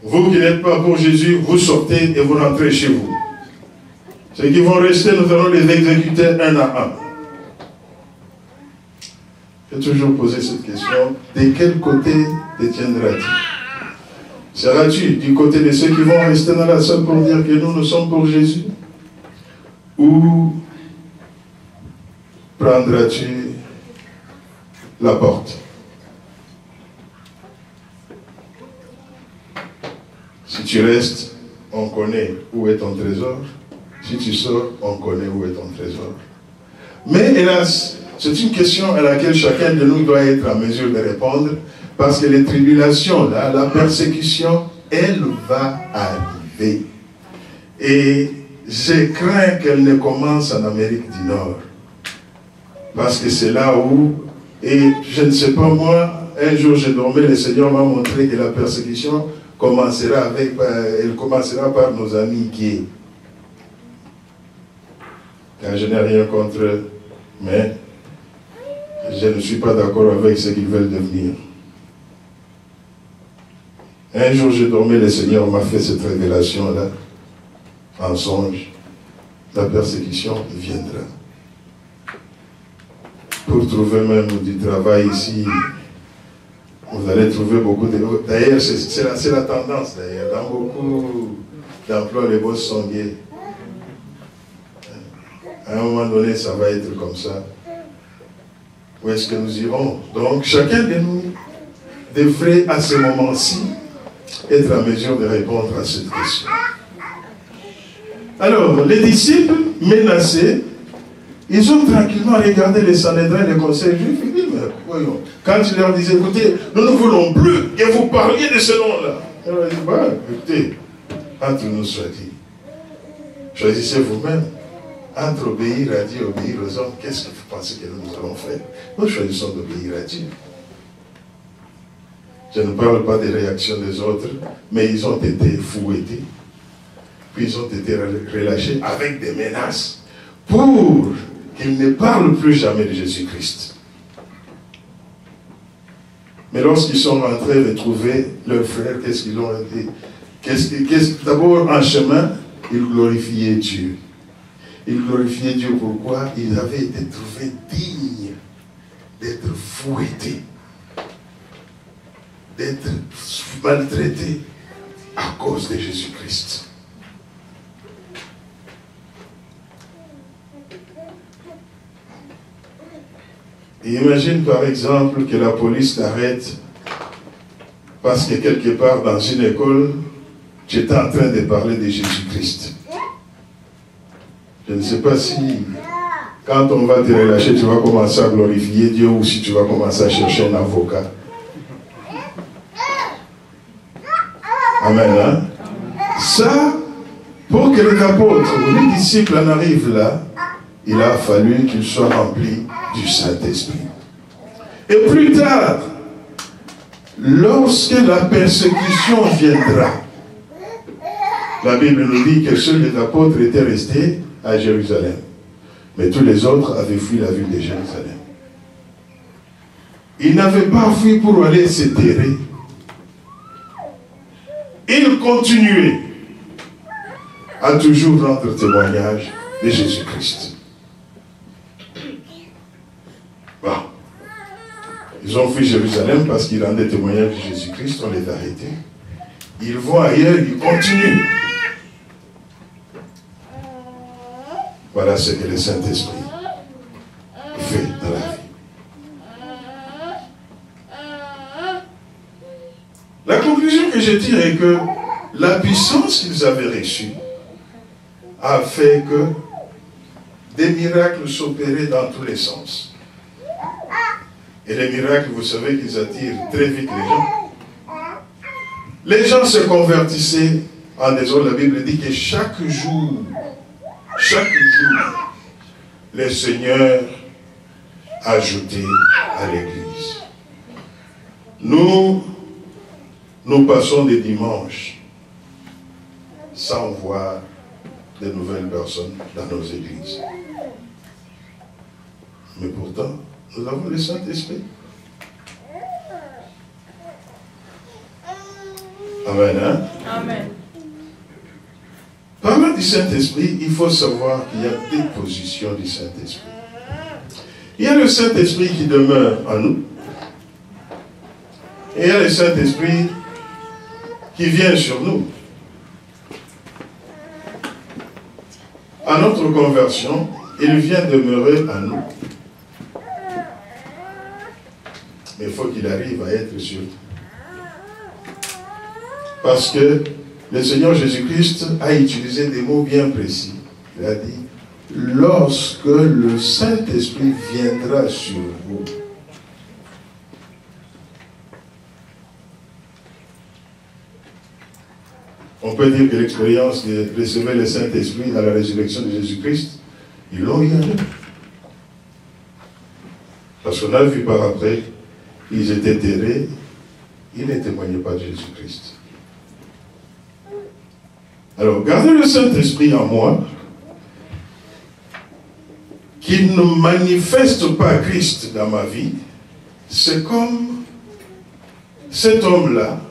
Speaker 4: Vous qui n'êtes pas pour Jésus, vous sortez et vous rentrez chez vous. Ceux qui vont rester, nous allons les exécuter un à un. J'ai toujours posé cette question. De quel côté te tiendras-tu? Seras-tu du côté de ceux qui vont rester dans la salle pour dire que nous sommes pour Jésus? Ou prendras-tu la porte? Si tu restes, on connaît où est ton trésor. Si tu sors, on connaît où est ton trésor. Mais hélas, c'est une question à laquelle chacun de nous doit être en mesure de répondre, parce que les tribulations, là, la persécution, elle va arriver. Et je crains qu'elle ne commence en Amérique du Nord. Parce que c'est là où, et je ne sais pas moi, un jour je dormais, le Seigneur m'a montré que la persécution commencera par nos amis gays. Car je n'ai rien contre eux, mais je ne suis pas d'accord avec ce qu'ils veulent devenir. Un jour je dormais, le Seigneur m'a fait cette révélation-là, en songe. La persécution viendra. Pour trouver même du travail ici, vous allez trouver beaucoup de... D'ailleurs, c'est la tendance, d'ailleurs. Dans beaucoup d'emplois, les boss sont gays. À un moment donné, ça va être comme ça. Où est-ce que nous irons? Donc, chacun de nous devrait à ce moment-ci être en mesure de répondre à cette question. Alors, les disciples menacés, ils ont tranquillement regardé les Sanhédrins, les conseils juifs, ils disent, mais voyons, quand ils leur disaient, écoutez, nous ne voulons plus que vous parliez de ce nom-là. Alors ils disent, bah, écoutez, entre nous soit dit, choisissez vous-même, entre obéir à Dieu et obéir aux hommes, qu'est-ce que vous pensez que nous allons faire? Nous choisissons d'obéir à Dieu. Je ne parle pas des réactions des autres, mais ils ont été fouettés, puis ils ont été relâchés avec des menaces pour qu'ils ne parlent plus jamais de Jésus-Christ. Mais lorsqu'ils sont rentrés retrouver leurs frères, qu'est-ce qu'ils ont dit? D'abord, en chemin, ils glorifiaient Dieu. Ils glorifiaient Dieu pourquoi? Ils avaient été trouvés dignes d'être fouettés, d'être maltraités à cause de Jésus-Christ. Et imagine par exemple que la police t'arrête parce que quelque part dans une école, tu étais en train de parler de Jésus-Christ. Je ne sais pas si quand on va te relâcher, tu vas commencer à glorifier Dieu ou si tu vas commencer à chercher un avocat. Amen. Hein? Ça, pour que les apôtres ou les disciples en arrivent là, il a fallu qu'ils soient remplis du Saint-Esprit. Et plus tard, lorsque la persécution viendra, la Bible nous dit que seuls les apôtres étaient restés à Jérusalem. Mais tous les autres avaient fui la ville de Jérusalem. Ils n'avaient pas fui pour aller se terrer. Ils continuaient à toujours rendre témoignage de Jésus-Christ. Bon. Ils ont fui Jérusalem parce qu'ils rendaient témoignage de Jésus-Christ, on les a arrêtés. Ils vont ailleurs, ils continuent. Voilà ce que le Saint-Esprit fait dans la vie. La conclusion que je tire est que la puissance qu'ils avaient reçue a fait que des miracles s'opéraient dans tous les sens. Et les miracles, vous savez qu'ils attirent très vite les gens. Les gens se convertissaient en des autres. La Bible dit que chaque jour, le Seigneur ajoutait à l'Église. Nous passons des dimanches sans voir de nouvelles personnes dans nos églises. Mais pourtant, nous avons le Saint-Esprit. Amen. Hein? Amen. Parlant du Saint-Esprit, il faut savoir qu'il y a deux positions du Saint-Esprit. Il y a le Saint-Esprit qui demeure en nous. Et il y a le Saint-Esprit qui vient sur nous. À notre conversion, il vient demeurer en nous. Mais il faut qu'il arrive à être sur nous. Parce que le Seigneur Jésus-Christ a utilisé des mots bien précis. Il a dit, lorsque le Saint-Esprit viendra sur vous, on peut dire que l'expérience de recevoir le Saint-Esprit à la résurrection de Jésus-Christ, ils l'ont eu. Parce qu'on a vu par après, ils étaient terrés, ils ne témoignaient pas de Jésus-Christ. Alors, gardez le Saint-Esprit en moi, qui ne manifeste pas Christ dans ma vie, c'est comme cet homme-là,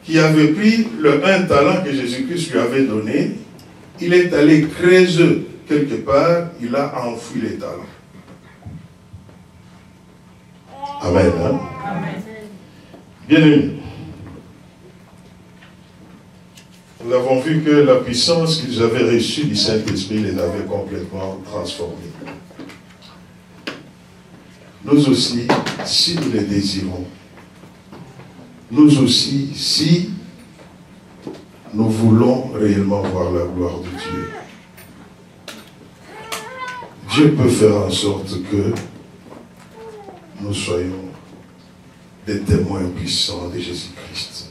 Speaker 4: qui avait pris le un talent que Jésus-Christ lui avait donné, il est allé creuser quelque part, il a enfoui les talents. Amen. Hein? Amen. Bien-aimés, nous avons vu que la puissance qu'ils avaient reçue du Saint-Esprit les avait complètement transformés. Nous aussi, si nous le désirons, nous aussi, si nous voulons réellement voir la gloire de Dieu, Dieu peut faire en sorte que nous soyons des témoins puissants de Jésus-Christ.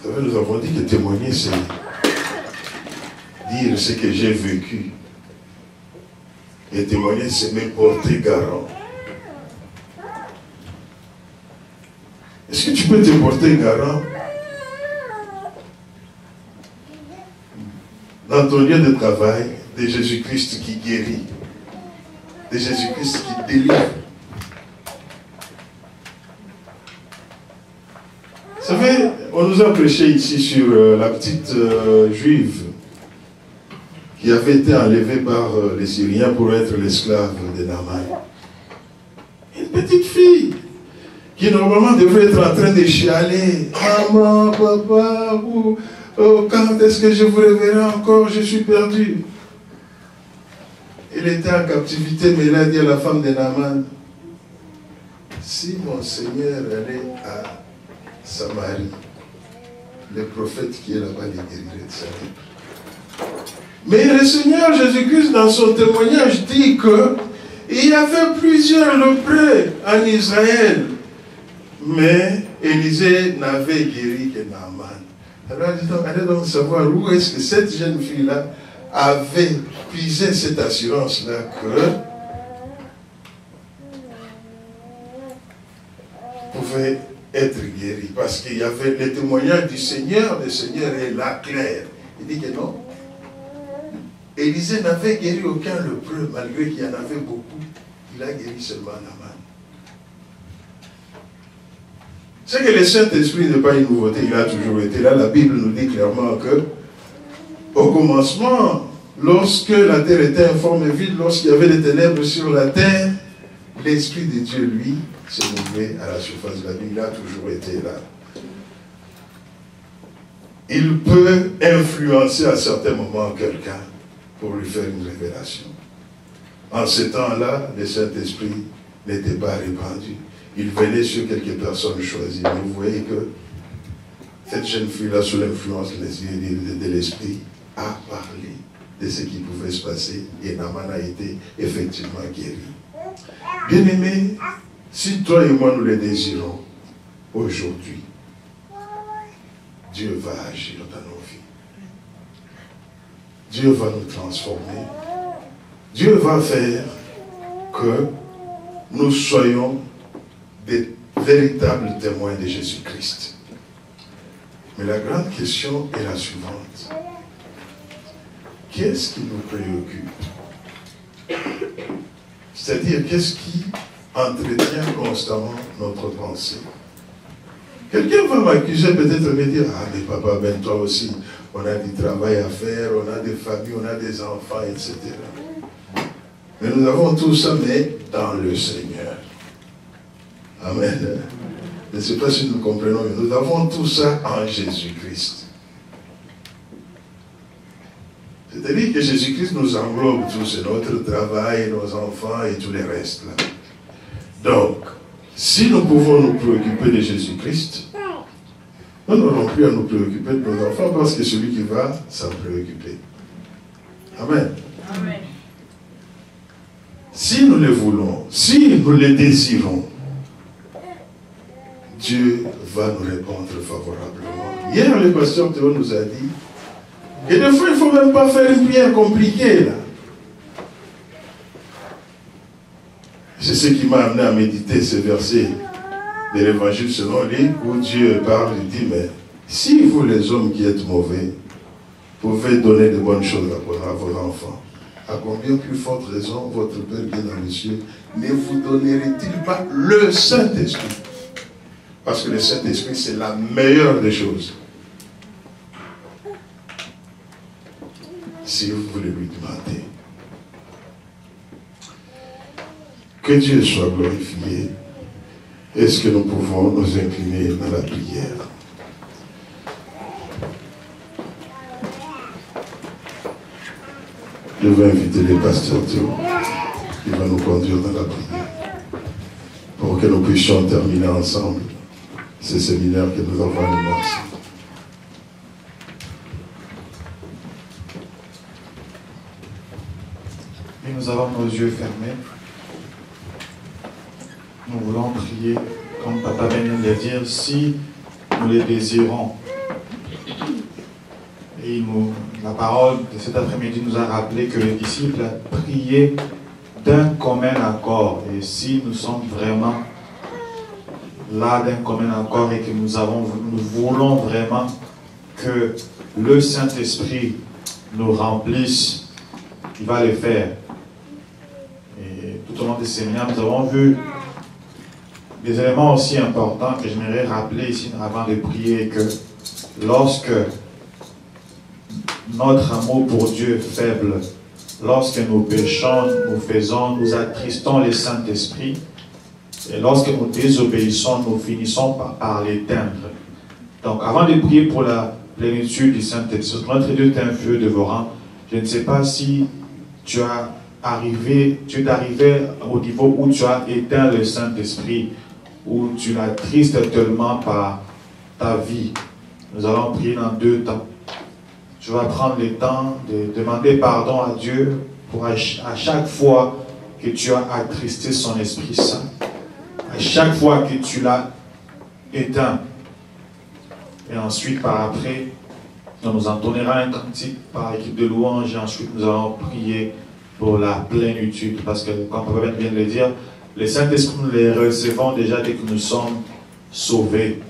Speaker 4: Vous savez, nous avons dit que témoigner, c'est dire ce que j'ai vécu. Et témoigner, c'est me porter garant. Est-ce que tu peux te porter garant dans ton lieu de travail de Jésus-Christ qui guérit, de Jésus-Christ qui délivre? Vous savez, on nous a prêché ici sur la petite juive qui avait été enlevée par les Syriens pour être l'esclave de Naaman. Une petite fille qui normalement devrait être en train de chialer. Maman, papa, quand est-ce que je vous reverrai encore? Je suis perdu. Il était en captivité, mais il a dit à la femme de Naaman, si mon Seigneur allait à Samarie, le prophète qui est là-bas, il guérirait de sa lèpre. Mais le Seigneur Jésus-Christ, dans son témoignage, dit qu'il y avait plusieurs lépreux en Israël, mais Élisée n'avait guéri que Naaman. Alors, allez donc savoir où est-ce que cette jeune fille-là avait puisé cette assurance-là que pouvait être guéri. Parce qu'il y avait le témoignage du Seigneur, le Seigneur est là clair. Il dit que non. Élisée n'avait guéri aucun lépreux, malgré qu'il y en avait beaucoup. Il a guéri seulement Naaman. C'est que le Saint-Esprit n'est pas une nouveauté, il a toujours été là. La Bible nous dit clairement que, au commencement, lorsque la terre était informe et vide, lorsqu'il y avait des ténèbres sur la terre, l'Esprit de Dieu, lui, s'est mouvé à la surface de la vie. Il a toujours été là. Il peut influencer à certains moments quelqu'un pour lui faire une révélation. En ce temps-là, le Saint-Esprit n'était pas répandu. Il venait sur quelques personnes choisies. Mais vous voyez que cette jeune fille-là, sous l'influence de l'Esprit, a parlé de ce qui pouvait se passer et Naaman a été effectivement guéri. Bien-aimés, si toi et moi nous le désirons, aujourd'hui, Dieu va agir dans nos vies. Dieu va nous transformer. Dieu va faire que nous soyons des véritables témoins de Jésus-Christ. Mais la grande question est la suivante. Qu'est-ce qui nous préoccupe? C'est-à-dire, qu'est-ce qui entretient constamment notre pensée? Quelqu'un va m'accuser, peut-être me dire, ah mais papa, ben toi aussi, on a du travail à faire, on a des familles, on a des enfants, etc. Mais nous avons tout ça, mais dans le Seigneur. Amen. Je ne sais pas si nous comprenons, mais nous avons tout ça en Jésus-Christ. C'est-à-dire que Jésus-Christ nous englobe tous, c'est notre travail, nos enfants et tout le reste là. Donc, si nous pouvons nous préoccuper de Jésus-Christ, nous n'aurons plus à nous préoccuper de nos enfants parce que c'est celui qui va s'en préoccuper. Amen.
Speaker 1: Amen.
Speaker 4: Si nous le voulons, si nous le désirons, Dieu va nous répondre favorablement. Hier, le pasteur Théo nous a dit, et des fois, il ne faut même pas faire une prière compliquée là. C'est ce qui m'a amené à méditer ce verset de l'évangile selon lui, où Dieu parle et dit, mais si vous les hommes qui êtes mauvais, pouvez donner de bonnes choses à vos enfants, à combien plus forte raison votre Père qui est dans les cieux ne vous donnerait-il pas le Saint-Esprit? Parce que le Saint-Esprit, c'est la meilleure des choses. Si vous voulez lui demander. Que Dieu soit glorifié. Est-ce que nous pouvons nous incliner dans la prière? Je vais inviter les pasteurs Théo qui va nous conduire dans la prière. Pour pour que nous puissions terminer ensemble ce séminaire que nous avons animé.
Speaker 5: Et nous avons nos yeux fermés. Nous voulons prier, comme Papa vient de le dire, si nous les désirons. Et la parole de cet après-midi nous a rappelé que les disciples priaient d'un commun accord. Et si nous sommes vraiment là d'un commun accord et que nous voulons vraiment que le Saint-Esprit nous remplisse, il va le faire. Et tout au long des séminaires, nous avons vu des éléments aussi importants que j'aimerais rappeler ici avant de prier, que lorsque notre amour pour Dieu est faible, lorsque nous péchons, nous attristons le Saint-Esprit, et lorsque nous désobéissons, nous finissons par l'éteindre. Donc, avant de prier pour la plénitude du Saint-Esprit, notre Dieu est un feu dévorant. Je ne sais pas si tu es arrivé au niveau où tu as éteint le Saint-Esprit, où tu l'attristes tellement par ta vie. Nous allons prier dans 2 temps. Tu vas prendre le temps de demander pardon à Dieu pour à chaque fois que tu as attristé son Esprit Saint, à chaque fois que tu l'as éteint. Et ensuite, par après, on nous entonnera un cantique par équipe de louange et ensuite nous allons prier pour la plénitude. Parce que, comme Papa vient de le dire, les Saint-Esprit, nous les recevons déjà dès que nous sommes sauvés.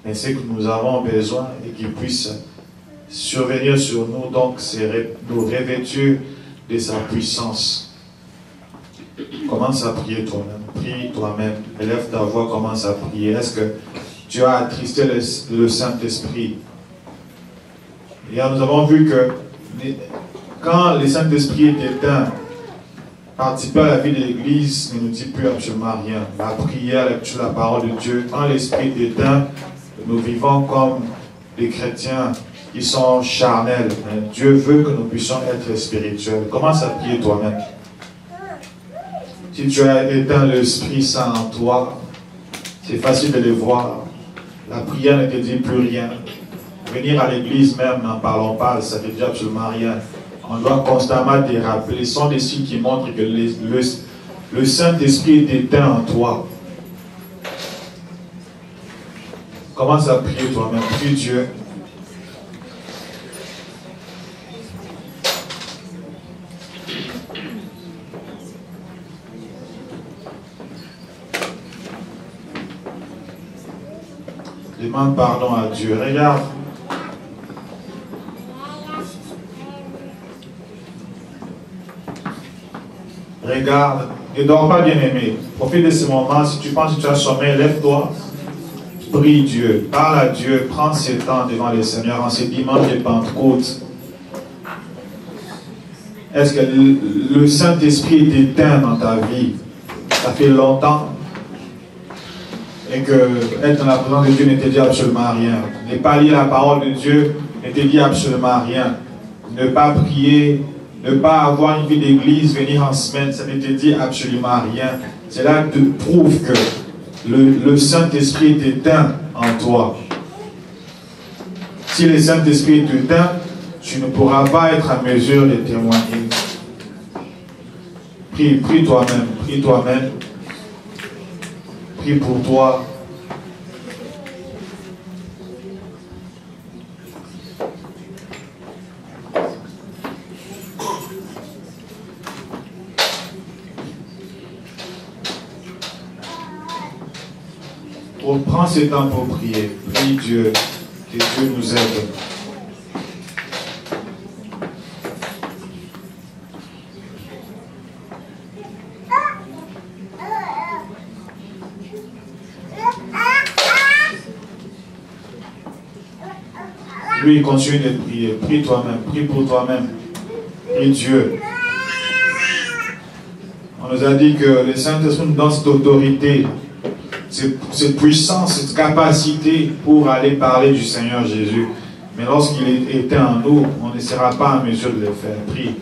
Speaker 5: Mais c'est que nous avons besoin et qu'ils puissent survenir sur nous, donc nous revêtir de sa puissance. Commence à prier toi-même. Prie toi-même. Élève ta voix, commence à prier. Est-ce que tu as attristé le Saint-Esprit? Hier, nous avons vu que quand le Saint-Esprit est éteint, participer à la vie de l'Église ne nous dit plus absolument rien. La prière, la lecture de la parole de Dieu, quand l'Esprit est éteint, nous vivons comme des chrétiens qui sont charnels. Dieu veut que nous puissions être spirituels. Commence à prier toi-même. Si tu as éteint l'Esprit Saint en toi, c'est facile de le voir. La prière ne te dit plus rien. Venir à l'église même, n'en parlons pas, ça ne te dit absolument rien. On doit constamment te rappeler. Ce sont des signes qui montrent que le Saint-Esprit est éteint en toi. Commence à prier toi-même. Prie Dieu. Demande pardon à Dieu. Regarde. Regarde. Ne dors pas, bien-aimé. Profite de ce moment. Si tu penses que tu as sommeil, lève-toi. Prie Dieu. Parle à Dieu. Prends ce temps devant le Seigneur en ce dimanche de Pentecôte. Est-ce que le Saint-Esprit est éteint dans ta vie? Ça fait longtemps. Et que être dans la présence de Dieu ne te dit absolument rien. Ne pas lire la parole de Dieu ne te dit absolument rien. Ne pas prier, ne pas avoir une vie d'église, venir en semaine, ça ne te dit absolument rien. Cela te prouve que le Saint-Esprit est éteint en toi. Si le Saint-Esprit est éteint, tu ne pourras pas être à mesure de témoigner. Prie toi-même, prie toi-même. Prie pour toi. Prends ce temps pour prier. Prie Dieu, que Dieu nous aide. Lui, continue de prier. Prie toi-même. Prie pour toi-même. Prie Dieu. On nous a dit que le Saint-Esprit nous donne cette autorité, cette puissance, cette capacité pour aller parler du Seigneur Jésus. Mais lorsqu'il est éteint en nous, on ne sera pas en mesure de le faire. Prie.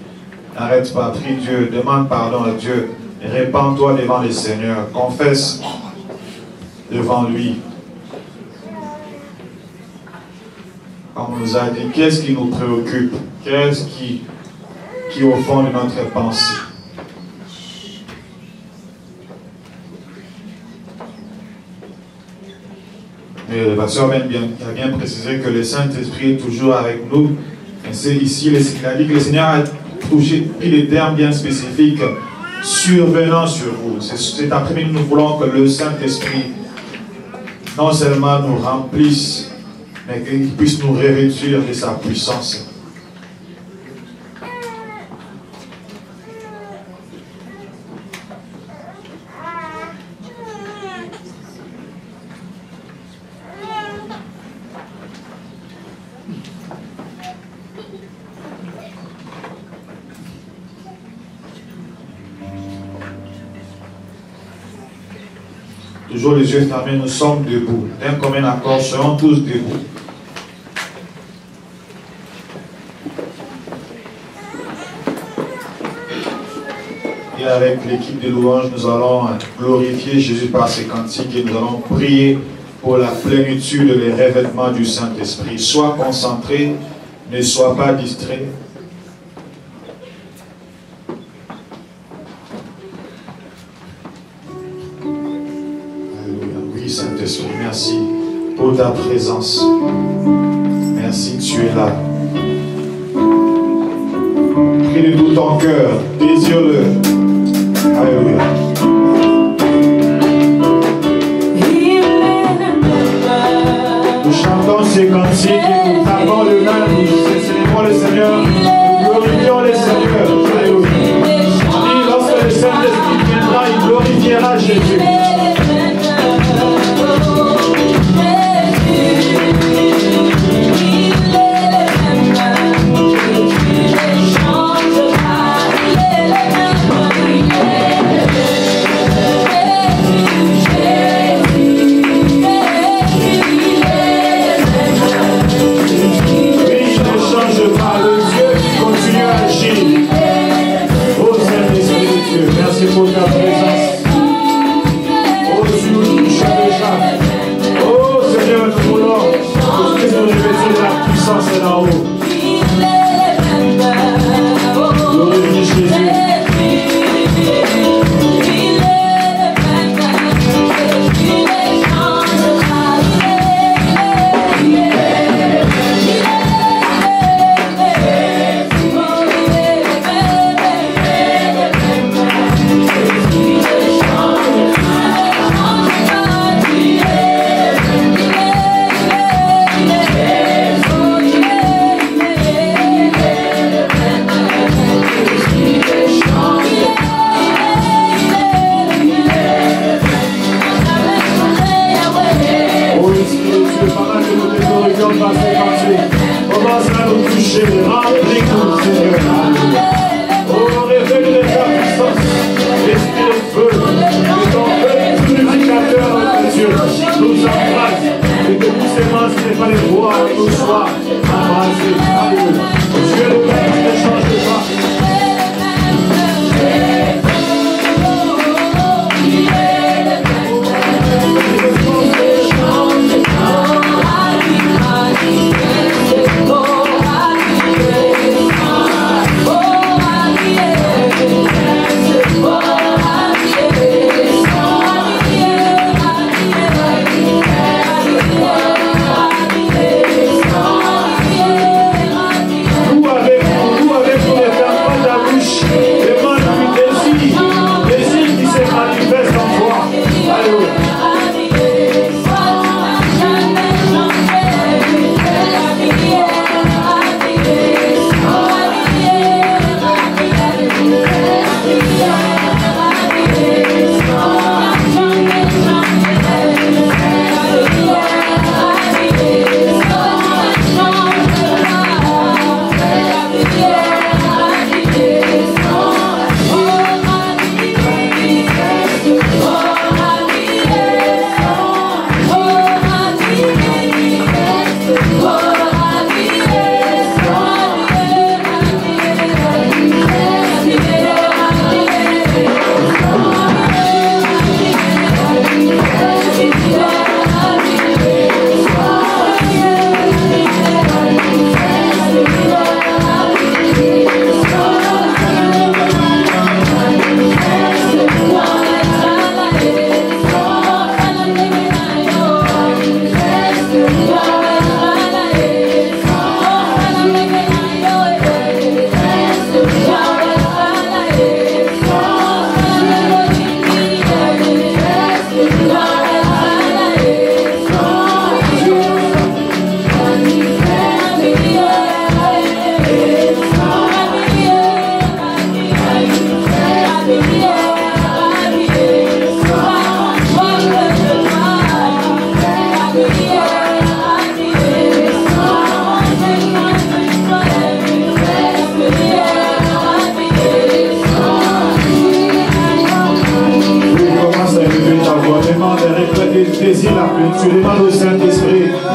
Speaker 5: N'arrête pas. Prie Dieu. Demande pardon à Dieu. Répands-toi devant le Seigneur. Confesse devant lui. Comme on nous a dit, qu'est-ce qui nous préoccupe? Qu'est-ce qui est au fond de notre pensée? Et le pasteur a bien précisé que le Saint-Esprit est toujours avec nous. Et c'est ici, il a dit que le Seigneur a pris des termes bien spécifiques, survenant sur vous. Cet après-midi, nous voulons que le Saint-Esprit non seulement nous remplisse, mais qu'il puisse nous revêtir de sa puissance. Toujours les yeux fermés, nous sommes debout. D'un commun accord, serons tous debout. Et avec l'équipe de louanges, nous allons glorifier Jésus par ses cantiques et nous allons prier pour la plénitude et les revêtements du Saint-Esprit. Sois concentré, ne sois pas distrait. Saint-Esprit, merci pour ta présence. Merci, tu es là. Prie de tout ton cœur, désire-le. Alléluia. Nous chantons ces cantiques et nous tapons le main, nous célébrons le Seigneur, nous glorifions le Seigneur. Alléluia. Et lorsque le Saint-Esprit viendra, il glorifiera Jésus. Pour ta présence. Oh Dieu, nous touchons déjà. Oh Seigneur, nous voulons que nous revêtir la puissance d'en haut. Glorifiez Jésus. Commence à nous toucher, remplis-nous, Seigneur. Oh, révèle ta puissance, l'esprit de feu, que ton feu purificateur, notre Dieu, nous embrasse, et que tous ces mains, ce n'est pas les voix, que nous soient embrassés. Alléluia. Dieu le Père ne change pas.
Speaker 6: Yeah.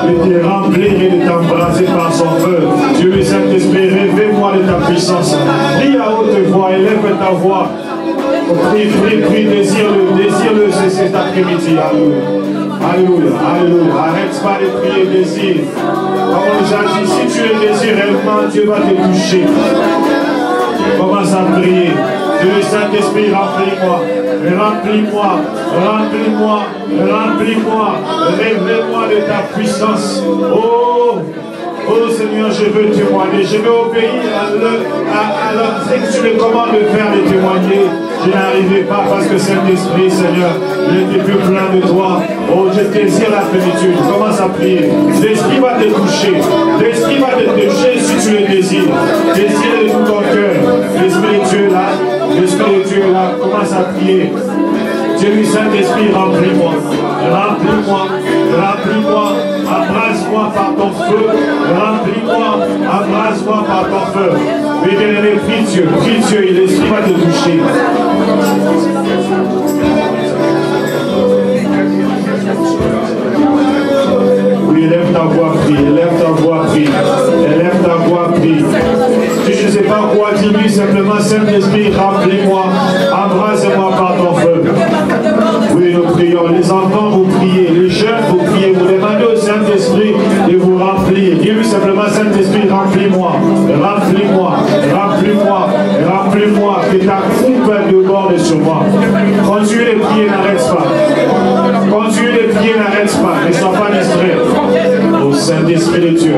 Speaker 5: de te remplir et de t'embrasser par son feu. Dieu le Saint-Esprit, révèle-moi de ta puissance. Prie à haute voix, élève ta voix. Prie, désire-le cet après-midi. Alléluia, alléluia. Arrête pas de prier, désire. Comme on nous a dit, si tu le désires réellement, Dieu va te toucher. Commence à prier. Dieu le Saint-Esprit, remplis-moi. Remplis-moi, remplis-moi, remplis-moi. Révèle-moi de ta puissance. Oh Seigneur, je veux témoigner, je veux obéir à l'ordre que tu me commandes de faire, de témoigner. Je n'arrivais pas parce que Saint-Esprit, Seigneur, je n'étais plus plein de toi. Oh, je désire la plénitude. Commence à prier. L'Esprit va te toucher. L'Esprit va te toucher si tu le désires. Désire de tout ton cœur. L'Esprit de Dieu est là. L'Esprit de Dieu est là. Commence à prier. Dieu lui, Saint-Esprit, remplis-moi. Remplis-moi. Remplis-moi. Embrasse-moi par ton feu. Remplis-moi. Embrasse-moi par ton feu. Mais bien-aimé, prie Dieu, et l'Esprit va te toucher. Oui, élève ta voix, prie, élève ta voix, prie, élève ta voix, prie. Si je ne sais pas quoi, dis-lui simplement, Saint-Esprit, remplis-moi, embrasse-moi par ton feu. Oui, nous prions, les enfants, vous priez, les jeunes, vous priez, vous demandez au Saint-Esprit de vous remplir. Dis-lui simplement, Saint-Esprit, remplis-moi, remplis-moi, remplis-moi, remplis-moi, que ta coupe déborde sur moi. Continue de prier, n'arrête pas. Continue de prier, n'arrête pas, ne sois pas distrait. Ô Saint-Esprit de Dieu,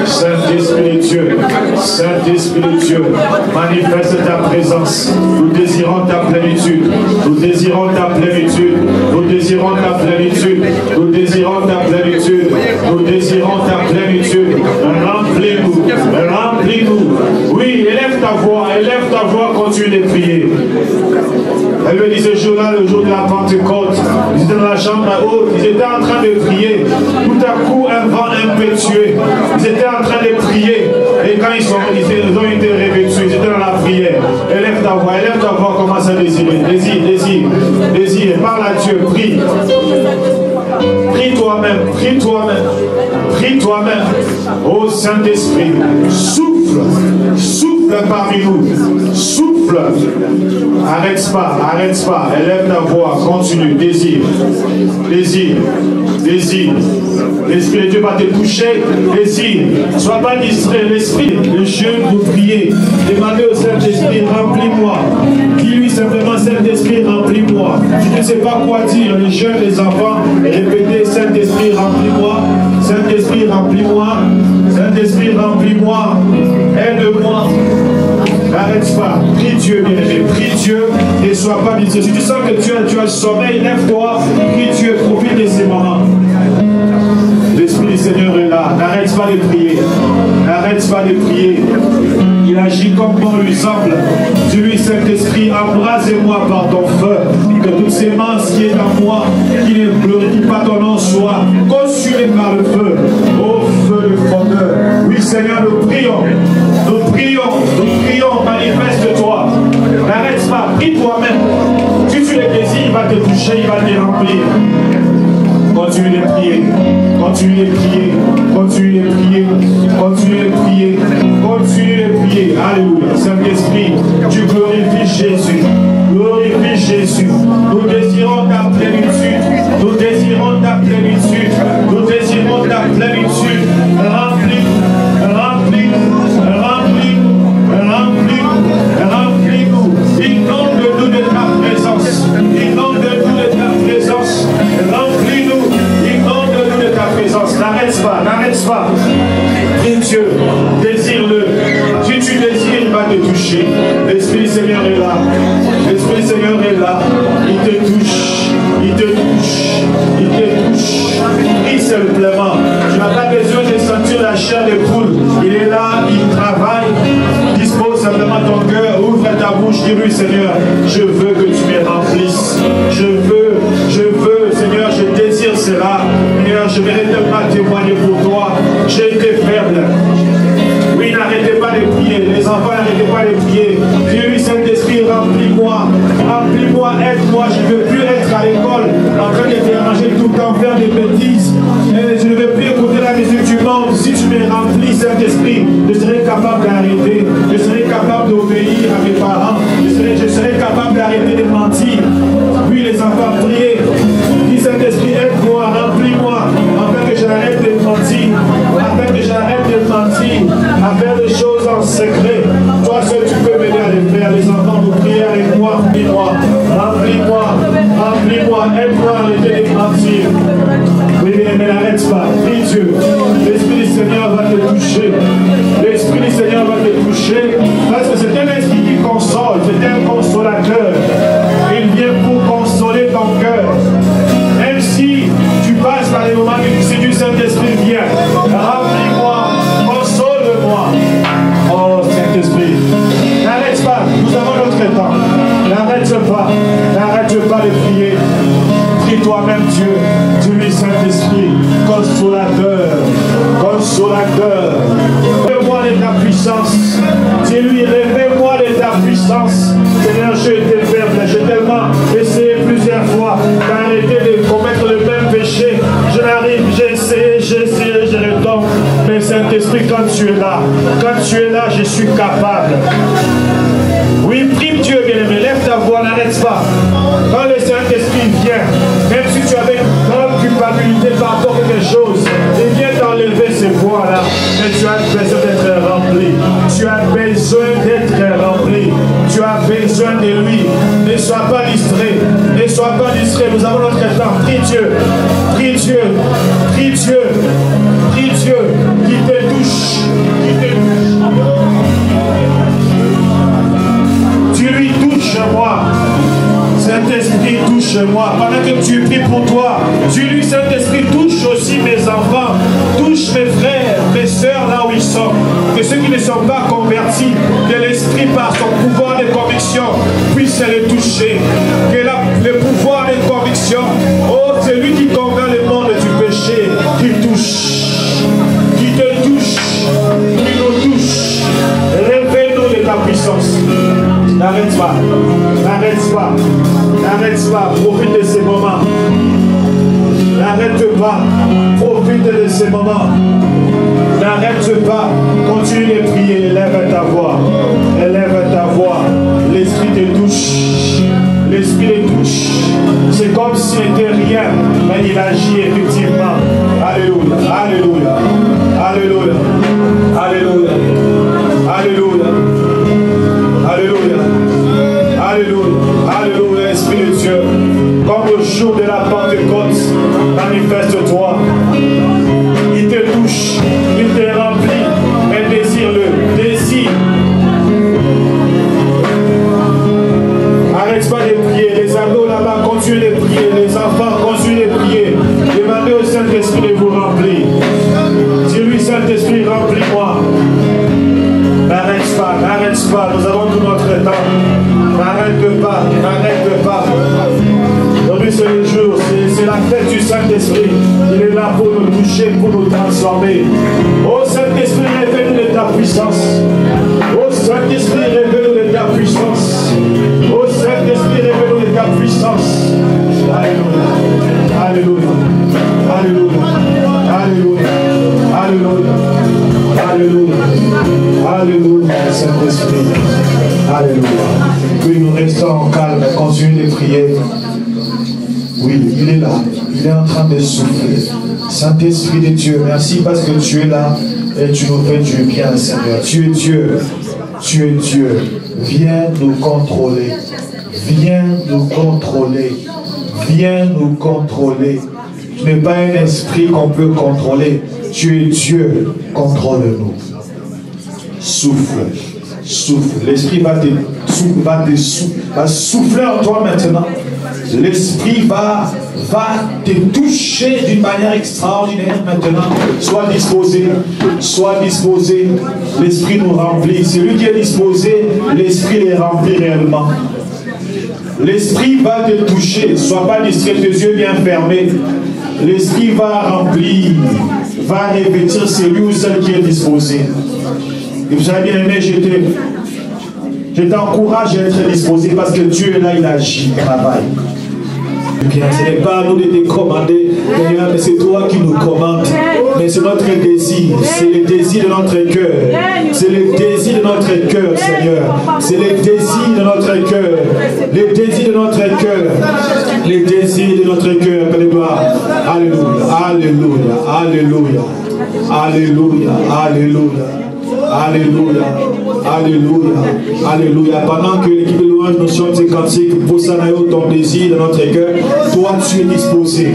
Speaker 5: Saint-Esprit de Dieu, Saint-Esprit de Dieu, manifeste ta présence. Nous désirons ta plénitude, nous désirons ta plénitude, nous désirons ta plénitude, nous désirons ta plénitude, nous désirons ta plénitude. Remplis-nous, remplis-nous. Oui, élève ta voix, continue de prier. Elle me dit ce jour-là, le jour de la Pentecôte, ils étaient dans la chambre haute, ils étaient en train de prier. Tout à coup, un vent impétueux. Ils étaient en train de prier. Et quand ils ont été revêtus, ils étaient dans la prière. Élève ta voix, commence à désirer. Désire, parle à Dieu, prie. Prie toi-même, prie toi-même, prie toi-même. Ô Saint-Esprit, souffle parmi nous, souffle. Arrête pas, élève ta voix, continue, désire. L'Esprit de Dieu va te toucher, désire. Sois pas distrait, l'Esprit, le jeune, vous priez. Demandez au Saint-Esprit, remplis-moi. Dis-lui simplement, Saint-Esprit, remplis-moi. Je ne sais pas quoi dire, les jeunes, les enfants, répétez, Saint-Esprit, remplis-moi. Saint-Esprit, remplis-moi. Saint-Esprit, remplis-moi. Aide-moi. N'arrête pas. Prie Dieu, bien-aimé. Prie Dieu et sois pas distrait. Si tu sens que tu as sommeil, lève-toi. Prie Dieu, profite de ces moments. L'Esprit du Seigneur est là. N'arrête pas de prier. N'arrête pas de prier. Il agit comme bon lui semble. Dis-lui, Saint-Esprit, embrase-moi par ton feu. Que toutes ces semences qui est en moi, qui ne glorifie pas ton nom, soient consumées par le feu. Ô feu de fondeur. Oui, Seigneur, nous prions. Nous prions, manifeste-toi. N'arrête pas, prie toi-même. Si tu le désires, il va te toucher, il va te remplir. Continue de prier, continue de prier, continue de prier, continue de prier, continue de prier. Alléluia. Saint-Esprit, tu glorifies Jésus. Glorifie Jésus. Nous désirons ta plénitude. Nous désirons ta plénitude. Nous désirons ta plénitude. Remplis-nous, remplis-nous, remplis-nous, remplis-nous, remplis-nous. Inonde-nous de ta présence. Inonde-nous de ta présence. Remplis-nous. Inonde-nous de ta présence. N'arrête pas, n'arrête pas. Prie Dieu, désire-le. Si tu désires, il va te toucher. L'Esprit du Seigneur est là. L'Esprit du Seigneur est là. Il te touche. Il te touche. Il te touche. Prie simplement. Tu n'as pas besoin de sentir la chair de poule. Il est là, il travaille. Dispose simplement ton cœur. Ouvre ta bouche. Dis-lui, Seigneur, je veux que tu me remplisses. Je veux, Seigneur, je désire cela. Seigneur, je ne mérite pas témoigner pour toi. J'ai été faible. Oui, n'arrêtez pas de prier. Les enfants, n'arrêtez pas de prier. Dis-lui, Saint-Esprit, remplis-moi. Remplis-moi, aide-moi. Je ne veux plus être à l'école en train de déranger tout le temps, faire des bêtises. Et je ne veux plus écouter Saint-Esprit, je serai capable d'arrêter, je serai capable d'obéir à mes parents, je serai capable d'arrêter de mentir. Oui, les enfants, priez. Dis Saint-Esprit, aide-moi, remplis-moi, afin que j'arrête de mentir, afin que j'arrête de mentir, à faire des choses en secret. Toi seul, tu peux m'aider à les faire. Les enfants, vous priez avec moi, remplis-moi, remplis-moi, remplis-moi, aide-moi à arrêter de mentir. Oui, mais n'arrête pas, prie Dieu. L'Esprit du Seigneur va te toucher. L'Esprit du Seigneur va te toucher. Parce que c'est un esprit qui console, c'est un consolateur. Il vient pour consoler ton cœur. Même si tu passes par les moments difficiles du Saint-Esprit, viens. Remplis-moi, console-moi. Oh Saint-Esprit, n'arrête pas, nous avons notre temps. N'arrête pas de prier. Prie toi-même Dieu, dis-lui Saint-Esprit, consolateur, consolateur. Révèle-moi de ta puissance. Dis-lui, révèle-moi de ta puissance. Seigneur, j'ai été faible, j'ai tellement essayé plusieurs fois d'arrêter de commettre le même péché. Je n'arrive, j'ai essayé, je retombe. Mais Saint-Esprit, quand tu es là, je suis capable. Oui, prie Dieu, bien-aimé, lève ta voix, n'arrête pas. Quand le Saint-Esprit vient, même si tu avais une grande culpabilité par rapport à quelque chose, il vient t'enlever ces voix-là. Mais tu as besoin d'être rempli. Tu as besoin d'être rempli. Tu as besoin de lui. Ne sois pas distrait. Ne sois pas distrait. Nous avons notre temps. Prie Dieu. Prie Dieu. Prie Dieu. Prie Dieu. Qui te touche. Qui te touche. Tu lui touches moi. Saint-Esprit, touche-moi. Pendant que tu pries pour toi, dis-lui, Saint-Esprit, touche aussi mes enfants. Touche mes frères, mes sœurs là où ils sont. Que ceux qui ne sont pas convertis, que l'Esprit par son pouvoir de conviction puisse les toucher. Que le pouvoir de conviction, oh, c'est lui qui convainc le monde du péché, qui touche, qui te touche, qui nous touche. Révèle-nous de ta puissance. N'arrête pas, n'arrête pas, n'arrête pas, profite de ces moments. N'arrête pas, profite de ces moments. N'arrête pas, continue de prier, élève ta voix, élève ta voix. L'Esprit te touche, l'Esprit te touche. C'est comme s'il n'était rien, mais il agit effectivement. Alléluia, alléluia, alléluia, alléluia, alléluia. Alléluia, alléluia, alléluia, Esprit de Dieu. Comme au jour de la Pentecôte, manifeste-toi. Il te touche, il te remplit, mais désire-le, désire. Arrête pas de prier, les ados là-bas, continuez de prier, les enfants, continuez de prier. Demandez au Saint-Esprit de vous remplir. Dis-lui, Saint-Esprit, remplis-moi. N'arrête pas, nous avons tout notre temps. N'arrête pas, n'arrête pas. Aujourd'hui c'est le jour, c'est la fête du Saint-Esprit. Il est là pour nous toucher, pour nous transformer. Oh Saint-Esprit, révèle-nous de ta puissance. Oh Saint-Esprit, révèle-nous de ta puissance. Oh Saint-Esprit, révèle-nous de ta puissance. Alléluia, alléluia, alléluia, alléluia, alléluia. Alléluia, alléluia, Saint-Esprit, alléluia. Oui, nous restons en calme, continuez de prier. Oui, il est là, il est en train de souffler. Saint-Esprit de Dieu, merci parce que tu es là et tu nous fais du bien, Seigneur. Tu es Dieu, tu es Dieu. Viens nous contrôler, viens nous contrôler, viens nous contrôler. Tu n'es pas un esprit qu'on peut contrôler. Tu es Dieu, contrôle-nous. Souffle, souffle. L'Esprit va souffler en toi maintenant. L'Esprit va te toucher d'une manière extraordinaire maintenant. Sois disposé, sois disposé. L'Esprit nous remplit. Celui qui est disposé, l'Esprit les remplit réellement. L'Esprit va te toucher. Sois pas distrait, tes yeux bien fermés. L'Esprit va remplir, va revêtir celui ou celle qui est disposé. Et vous avez bien aimé, je t'encourage à être disposé parce que Dieu est là, il agit, il travaille. Ce n'est pas à nous de te commander, mais c'est toi qui nous commandes. Mais c'est notre désir. C'est le désir de notre cœur. C'est le désir de notre cœur, Seigneur. C'est le désir de notre cœur. Le désir de notre cœur. Le désir de notre cœur. Alléluia. Alléluia. Alléluia. Alléluia. Alléluia. Alléluia, alléluia, alléluia. Pendant que l'équipe de louange nous chante ces cantiques, Bosanayo, ton désir dans notre cœur, toi tu es disposé.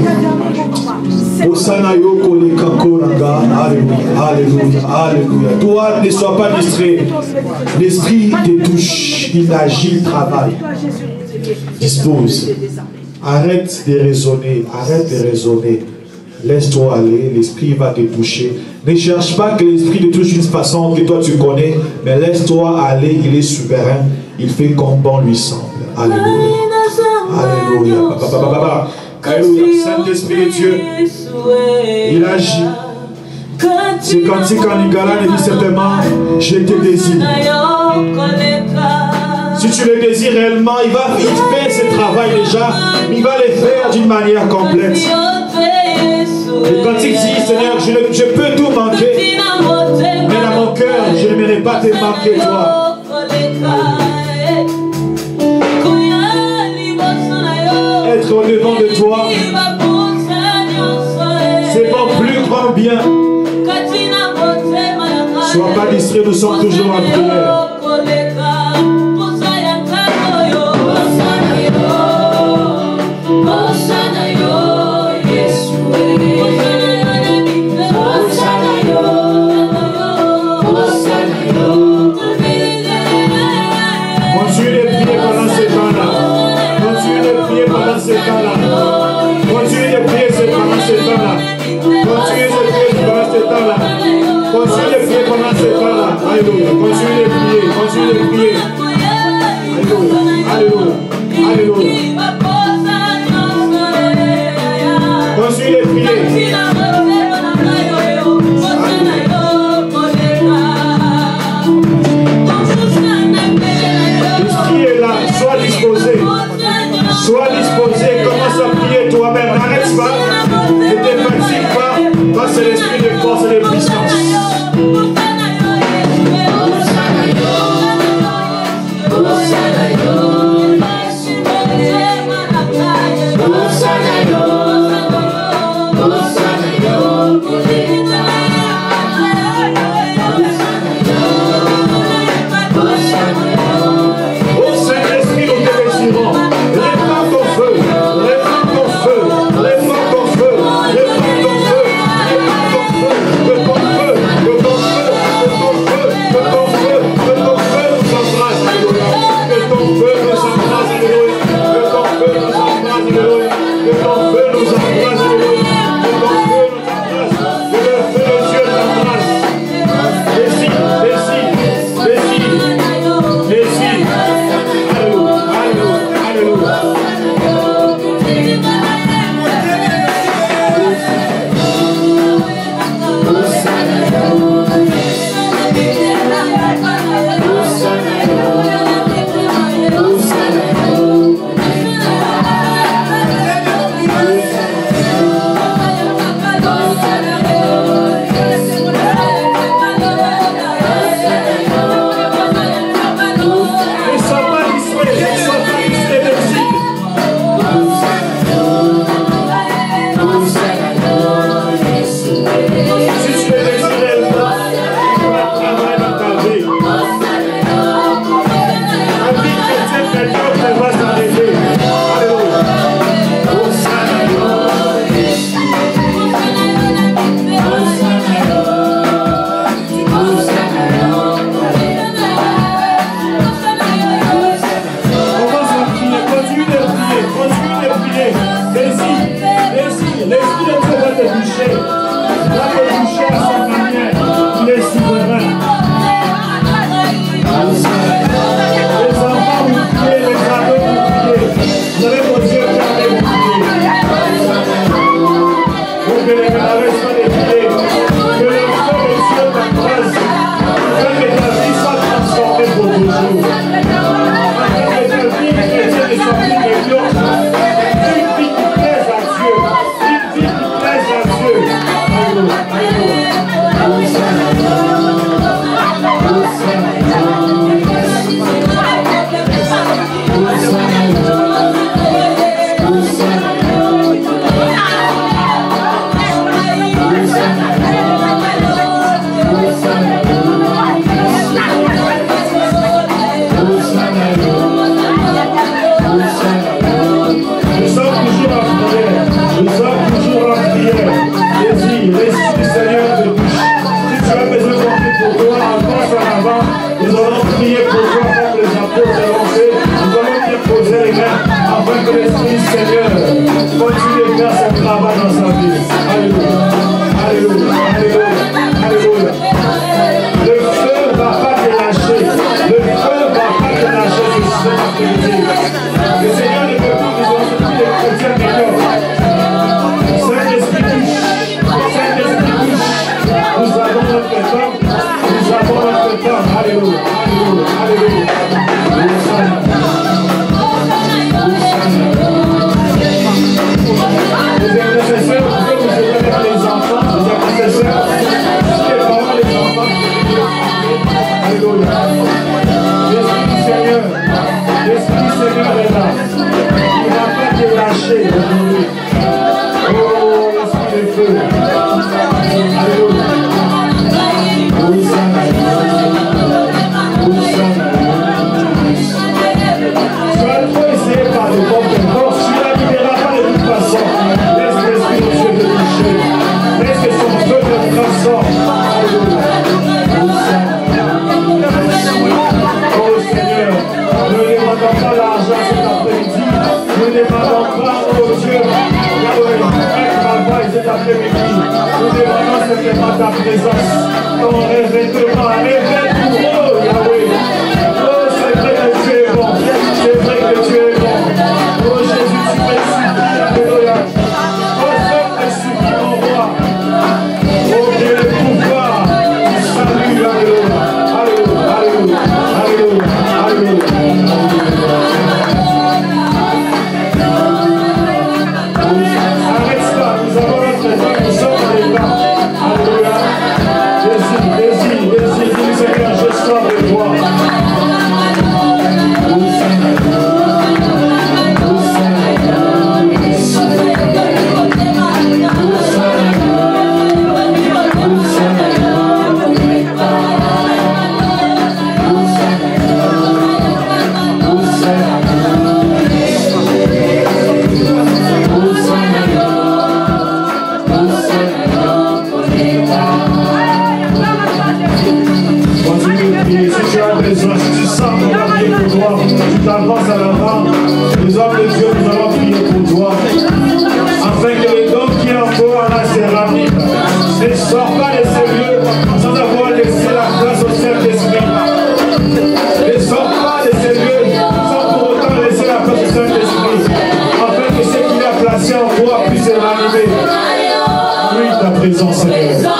Speaker 5: Bosanayo, Kolekakoranga, alléluia, alléluia, alléluia. Toi ne sois pas distrait. L'esprit te touche, il agit, il travaille. Dispose. Arrête de raisonner, arrête de raisonner. Laisse-toi aller, l'esprit va te toucher. Ne cherche pas que l'esprit te touche d'une façon que toi tu connais, mais laisse-toi aller, il est souverain, il fait comme bon lui semble. Alléluia. Alléluia. Alléluia. Saint-Esprit de Dieu, il agit. C'est quand Lingala ne dit simplement, je te désire. Si tu le désires réellement, il fait ce travail déjà, il va le faire d'une manière complète. Et quand il dit, Seigneur, je peux tout manquer, mais dans mon cœur, je n'aimerais pas te manquer, toi. Être au devant de toi, c'est mon plus grand bien. Sois pas distrait, nous sommes toujours en prière. Alléluia, continuez de prier, continuez de prier. Alléluia, alléluia, alléluia. Continuez de prier. L'esprit est là, sois disposé. Sois disposé, commence à prier toi-même. N'arrête pas, ne te fatigue pas, parce que l'esprit de force et de puissance.
Speaker 2: Alléluia.
Speaker 5: simplement ta présence, ton revêtement, révèle-nous, oh Yahweh. Oh, c'est vrai que tu es bon, c'est vrai que tu es bon. Oh Jésus, tu m'excites, alléluia. Oh, fais tes supplis, mon roi. Oh, Dieu, le pouvoir, salut, alléluia, alléluia, alléluia, alléluia, alléluia. Arrête-toi, nous avons notre temps, nous sommes dans les temps. Alléluia. Désir, dis Seigneur, je sors de toi. Tu t'avances à l'avant, les hommes de Dieu, nous allons prier pour toi, afin que les dons qui est encore à la céramique ne sortent pas de ce lieu sans avoir laissé la place au Saint-Esprit. Ne sortent pas de ce lieu sans pour autant laisser la place au Saint-Esprit, afin que ce qu'il a placé en toi puisse arriver. Oui, ta présence, Seigneur.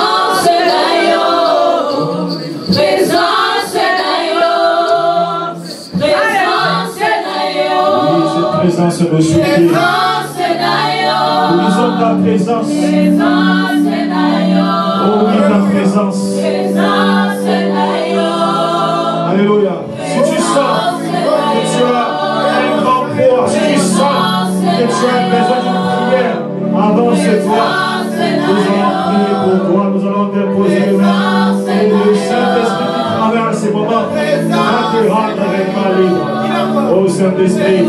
Speaker 5: Présence me suffit. Nous ta présence. Oh oui, ta présence. Alléluia. Si tu sens que tu as un grand poids, si tu sens que tu as besoin d'une prière, avance-toi. Nous allons prier pour toi, nous allons déposer les mains. Et le Saint-Esprit qui traverse ces moments va te rendre réellement libre. Oh Saint-Esprit,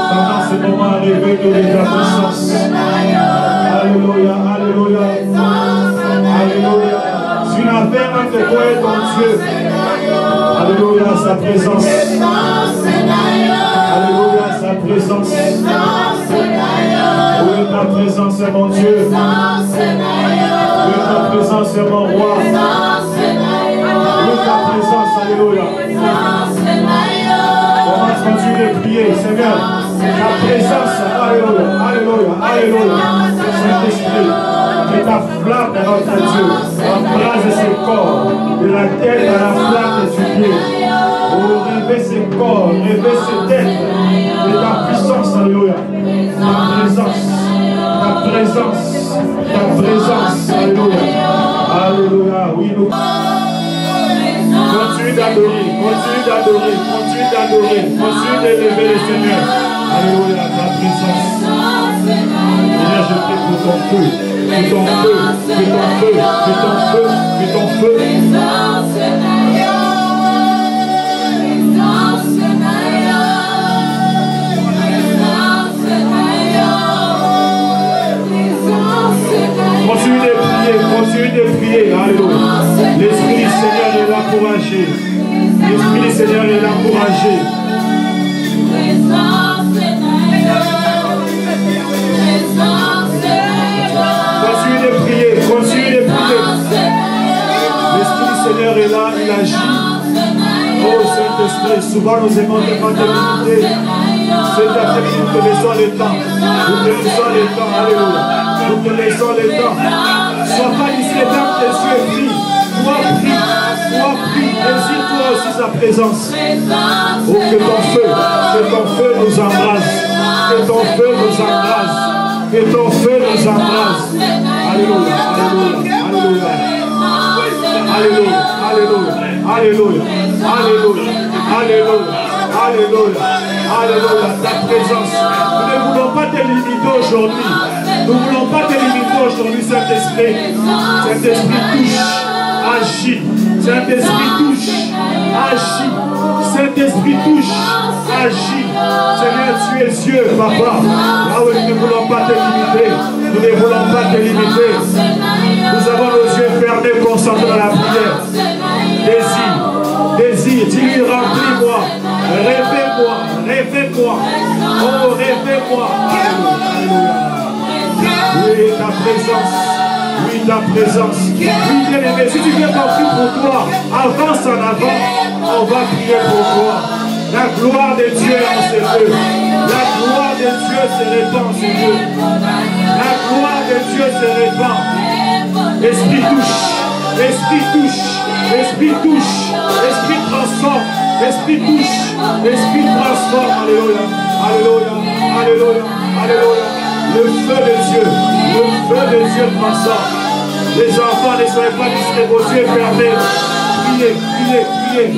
Speaker 5: pendant ce moment, réveille-nous de ta puissance. Alléluia, alléluia, alléluia. Si une affaire entre toi et ton Dieu, alléluia, sa présence. Alléluia, sa présence. Oui, ta présence est mon Dieu. Oui, ta présence est mon roi. Oui, ta présence, alléluia. Continue de prier, Seigneur. Ta présence, alléluia, alléluia, alléluia. Saint-Esprit, que ta flamme de notre Dieu embrase ce corps, de la tête à la flamme du pied. Oh, rêver ce corps, rêver ce tête, de ta puissance, alléluia. Ta présence, ta présence, ta présence, alléluia. Alléluia, oui, nous. Continue d'adorer, continue d'adorer, continue d'adorer, continue d'élever le Seigneur. Alléluia, ta présence. Seigneur, je prie pour ton feu, pour ton feu, pour ton feu, pour ton feu, pour ton feu. Continue de prier, alléluia. L'Esprit du Seigneur est là pour agir. L'Esprit du Seigneur est là pour agir. Continue de prier, continue de prier. L'Esprit du Seigneur est là, il agit. Oh Saint-Esprit, souvent nous aimons demander l'unité. Cet après-midi, nous te laissons le temps. Nous te laissons le temps, alléluia. Nous te laissons le temps. Sois pas discrétant, tes yeux prient. Toi prie, désire-toi aussi sa présence. Oh, que ton feu nous embrase. Que ton feu nous embrase. Que ton feu nous embrase. Alléluia, alléluia, alléluia. Alléluia, alléluia, alléluia, alléluia, alléluia, alléluia, ta présence. Nous ne voulons pas te limiter aujourd'hui. Nous ne voulons pas te limiter aujourd'hui, Saint-Esprit. Saint-Esprit touche, agit. Saint-Esprit touche, agit. Saint-Esprit touche, agit. Seigneur, tu es Dieu, Papa. Là où nous ne voulons pas te limiter. Nous ne voulons pas te limiter. Nous avons nos yeux fermés, concentrés dans la prière. Désir, dis-lui, remplis-moi. Réveille-moi, réveille-moi. Oh, réveille-moi. Alléluia. Oui, ta présence. Oui, ta présence. Oui, bien-aimé, si tu veux qu'on prie pour toi, avance en avant, on va prier pour toi. La gloire de Dieu est en ces lieux. La gloire de Dieu se répand en ces lieux. La gloire de Dieu se répand. Esprit touche, Esprit touche, Esprit touche, Esprit transforme, Esprit touche, Esprit transforme. Alléluia, Alléluia, Alléluia, Alléluia. Le feu de Dieu transforme. Les enfants, ne soyez pas distraits, vos yeux fermés. Priez, priez, priez.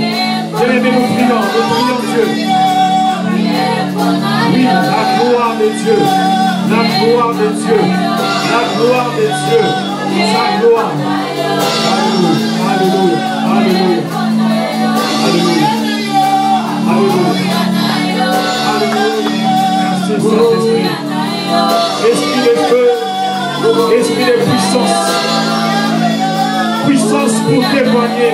Speaker 5: Bien-aimés, nous prions Dieu. Oui, la gloire de Dieu, la gloire de Dieu, la gloire de Dieu, sa gloire. Alléluia, Alléluia, Alléluia, Alléluia, Alléluia. Merci Saint-Esprit. Esprit de feu, esprit de puissance, puissance pour témoigner.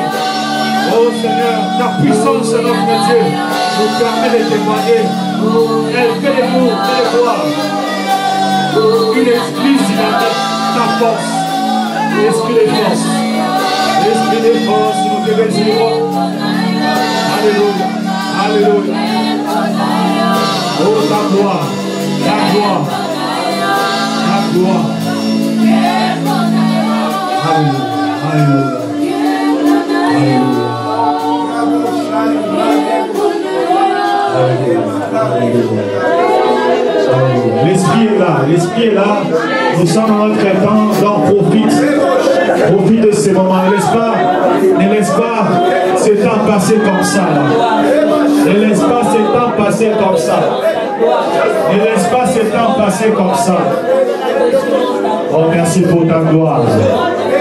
Speaker 5: Oh Seigneur, ta puissance, notre Dieu, nous permet de témoigner. Elle fait de nous, fait de voir une esprit dynamique, ta force, l'esprit de force, nous te bénissons. Alléluia, Alléluia. Oh ta gloire, ta gloire, ta gloire. Alléluia, Alléluia, Alléluia. L'esprit est là, l'esprit est là. Nous sommes dans notre temps, donc profite de ces moments. Ne laisse pas ce temps passer comme ça. Ne laisse pas ce temps passer comme ça. Ne laisse pas ce temps passer comme ça. Oh, merci pour ta gloire.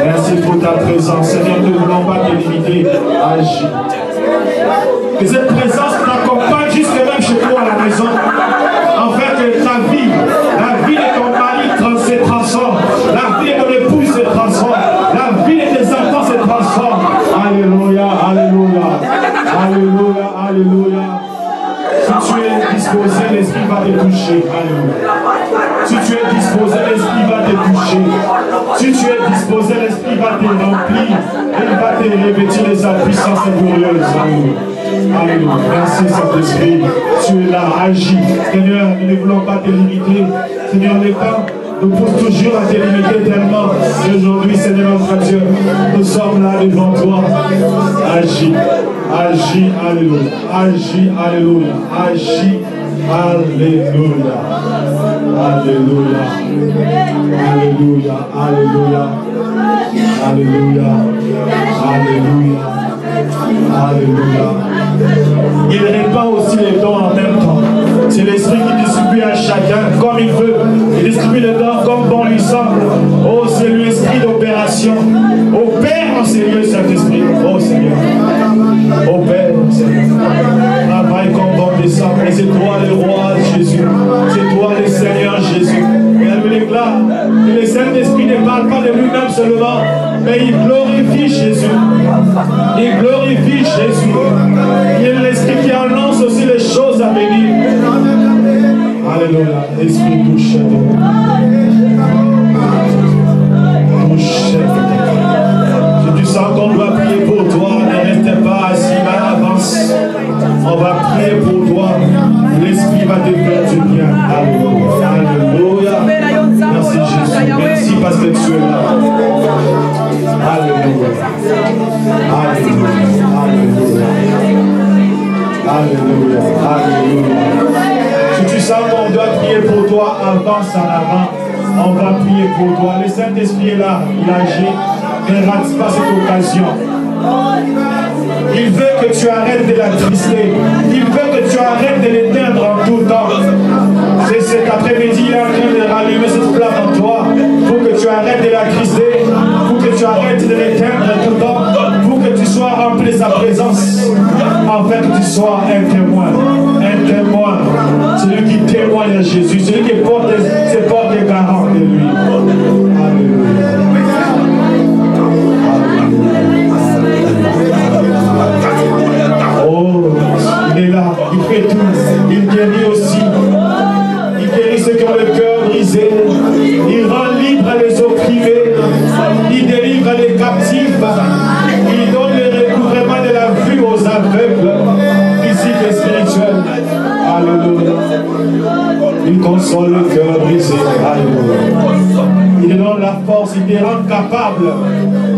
Speaker 5: Merci pour ta présence. Seigneur, nous ne voulons pas te limiter. Agis. Que cette présence t'accompagne jusque même chez toi à la maison. En fait, que ta vie, la vie de ton mari se transforme. La vie de ton épouse se transforme. La vie de tes enfants se transforme. Alléluia, Alléluia. Alléluia, Alléluia. Si tu es disposé, l'Esprit va te toucher. Alléluia. Si tu es disposé, l'Esprit va te toucher. Si tu es disposé, l'Esprit va te remplir. Il va te revêtir de sa puissance glorieuse. Alléluia. Alléluia. Merci Saint-Esprit. Tu es là, agis. Seigneur, nous ne voulons pas te limiter. Seigneur, le temps nous pousse toujours à te limiter tellement. Et aujourd'hui, Seigneur notre Dieu, nous sommes là devant toi. Agis. Agis. Alléluia. Agis. Alléluia. Agis. Alléluia. Alléluia. Alléluia. Alléluia. Alléluia. Alléluia. Alléluia. Il répand aussi les dons en même temps. C'est l'Esprit qui distribue à chacun comme il veut. Il distribue les dons comme bon lui semble. Oh, c'est l'esprit d'opération. Opère en ces lieux, Saint-Esprit. Oh Seigneur. Opère, Seigneur. Travaille comme bon te semble. Et c'est toi le roi Jésus. C'est toi le Seigneur Jésus. Et elle me déclare que le Saint-Esprit ne parle pas de lui-même seulement, mais il glorifie Jésus. Il glorifie Jésus. Il est l'Esprit qui annonce aussi les choses à venir. Alléluia. Esprit touche. Touche. Si tu sens qu'on doit prier pour toi, ne reste pas assis, mais avance. On va prier pour toi. L'Esprit va te faire du bien. Alléluia. Alléluia. Merci Jésus. Merci parce que tu es là. Alléluia. Alléluia. Alléluia. Alléluia. Si tu sens qu'on doit prier pour toi, avance en avant. On va prier pour toi. Le Saint-Esprit est là. Il agit. Ne rate pas cette occasion. Il veut que tu arrêtes de l'attrister. Il veut que tu arrêtes de l'éteindre en tout temps. C'est cet après-midi, il est en train de rallumer cette flamme en toi pour que tu arrêtes de l'attrister, pour que tu arrêtes de l'éteindre en tout temps, pour que tu sois rempli de sa présence, afin que tu sois un témoin, celui qui témoigne à Jésus, celui qui se porte garant de lui. Alléluia. Oh, il est là, il fait tout, il guérit aussi. Il guérit ceux qui ont le cœur brisé. Il rend libre les opprimés. sont le cœur brisé. Alléluia. Il te donne la force, il te rend capable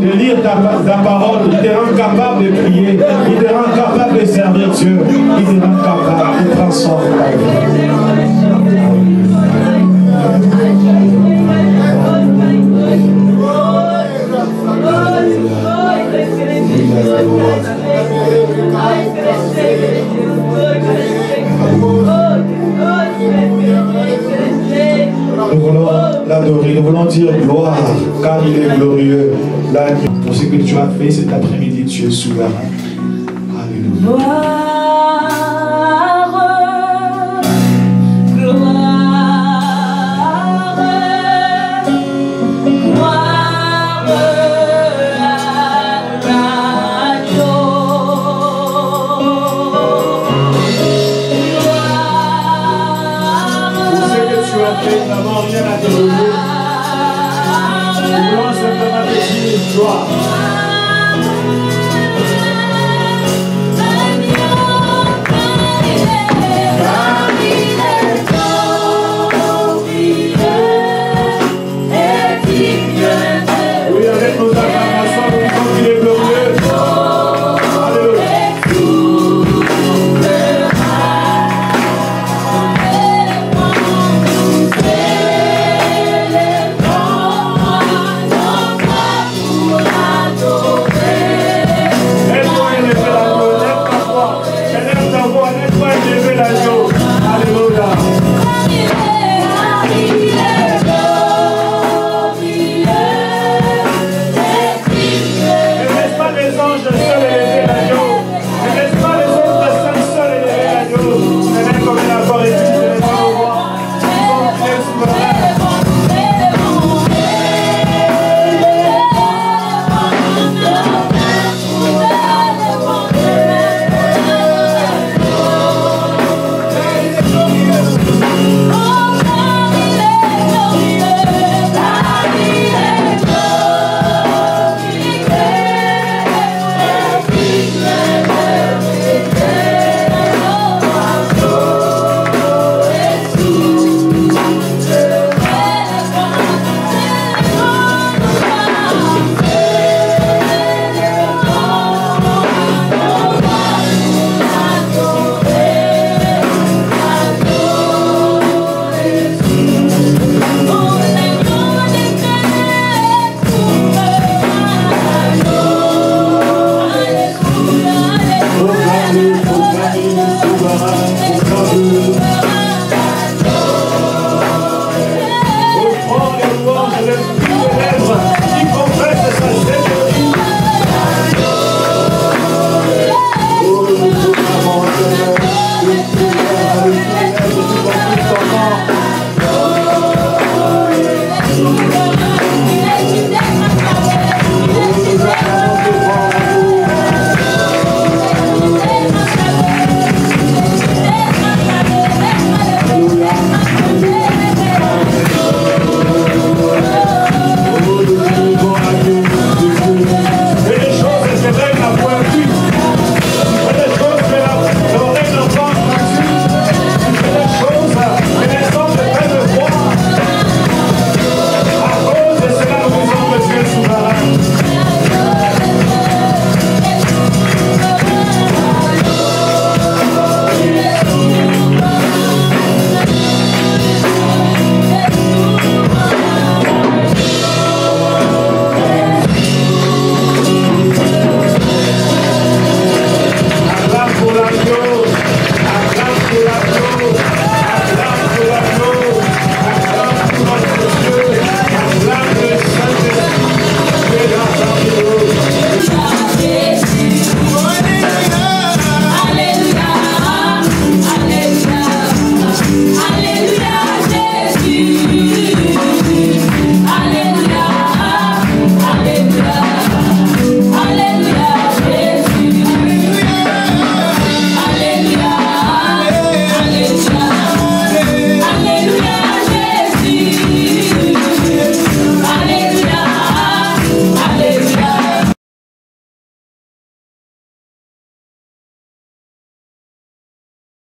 Speaker 5: de lire ta parole, il te rend capable de prier, il te rend capable de servir Dieu, il te rend capable de transformer ta vie. Nous voulons l'adorer, nous voulons dire gloire, car il est glorieux. Pour ce que tu as fait cet après-midi, tu es souverain. Alléluia.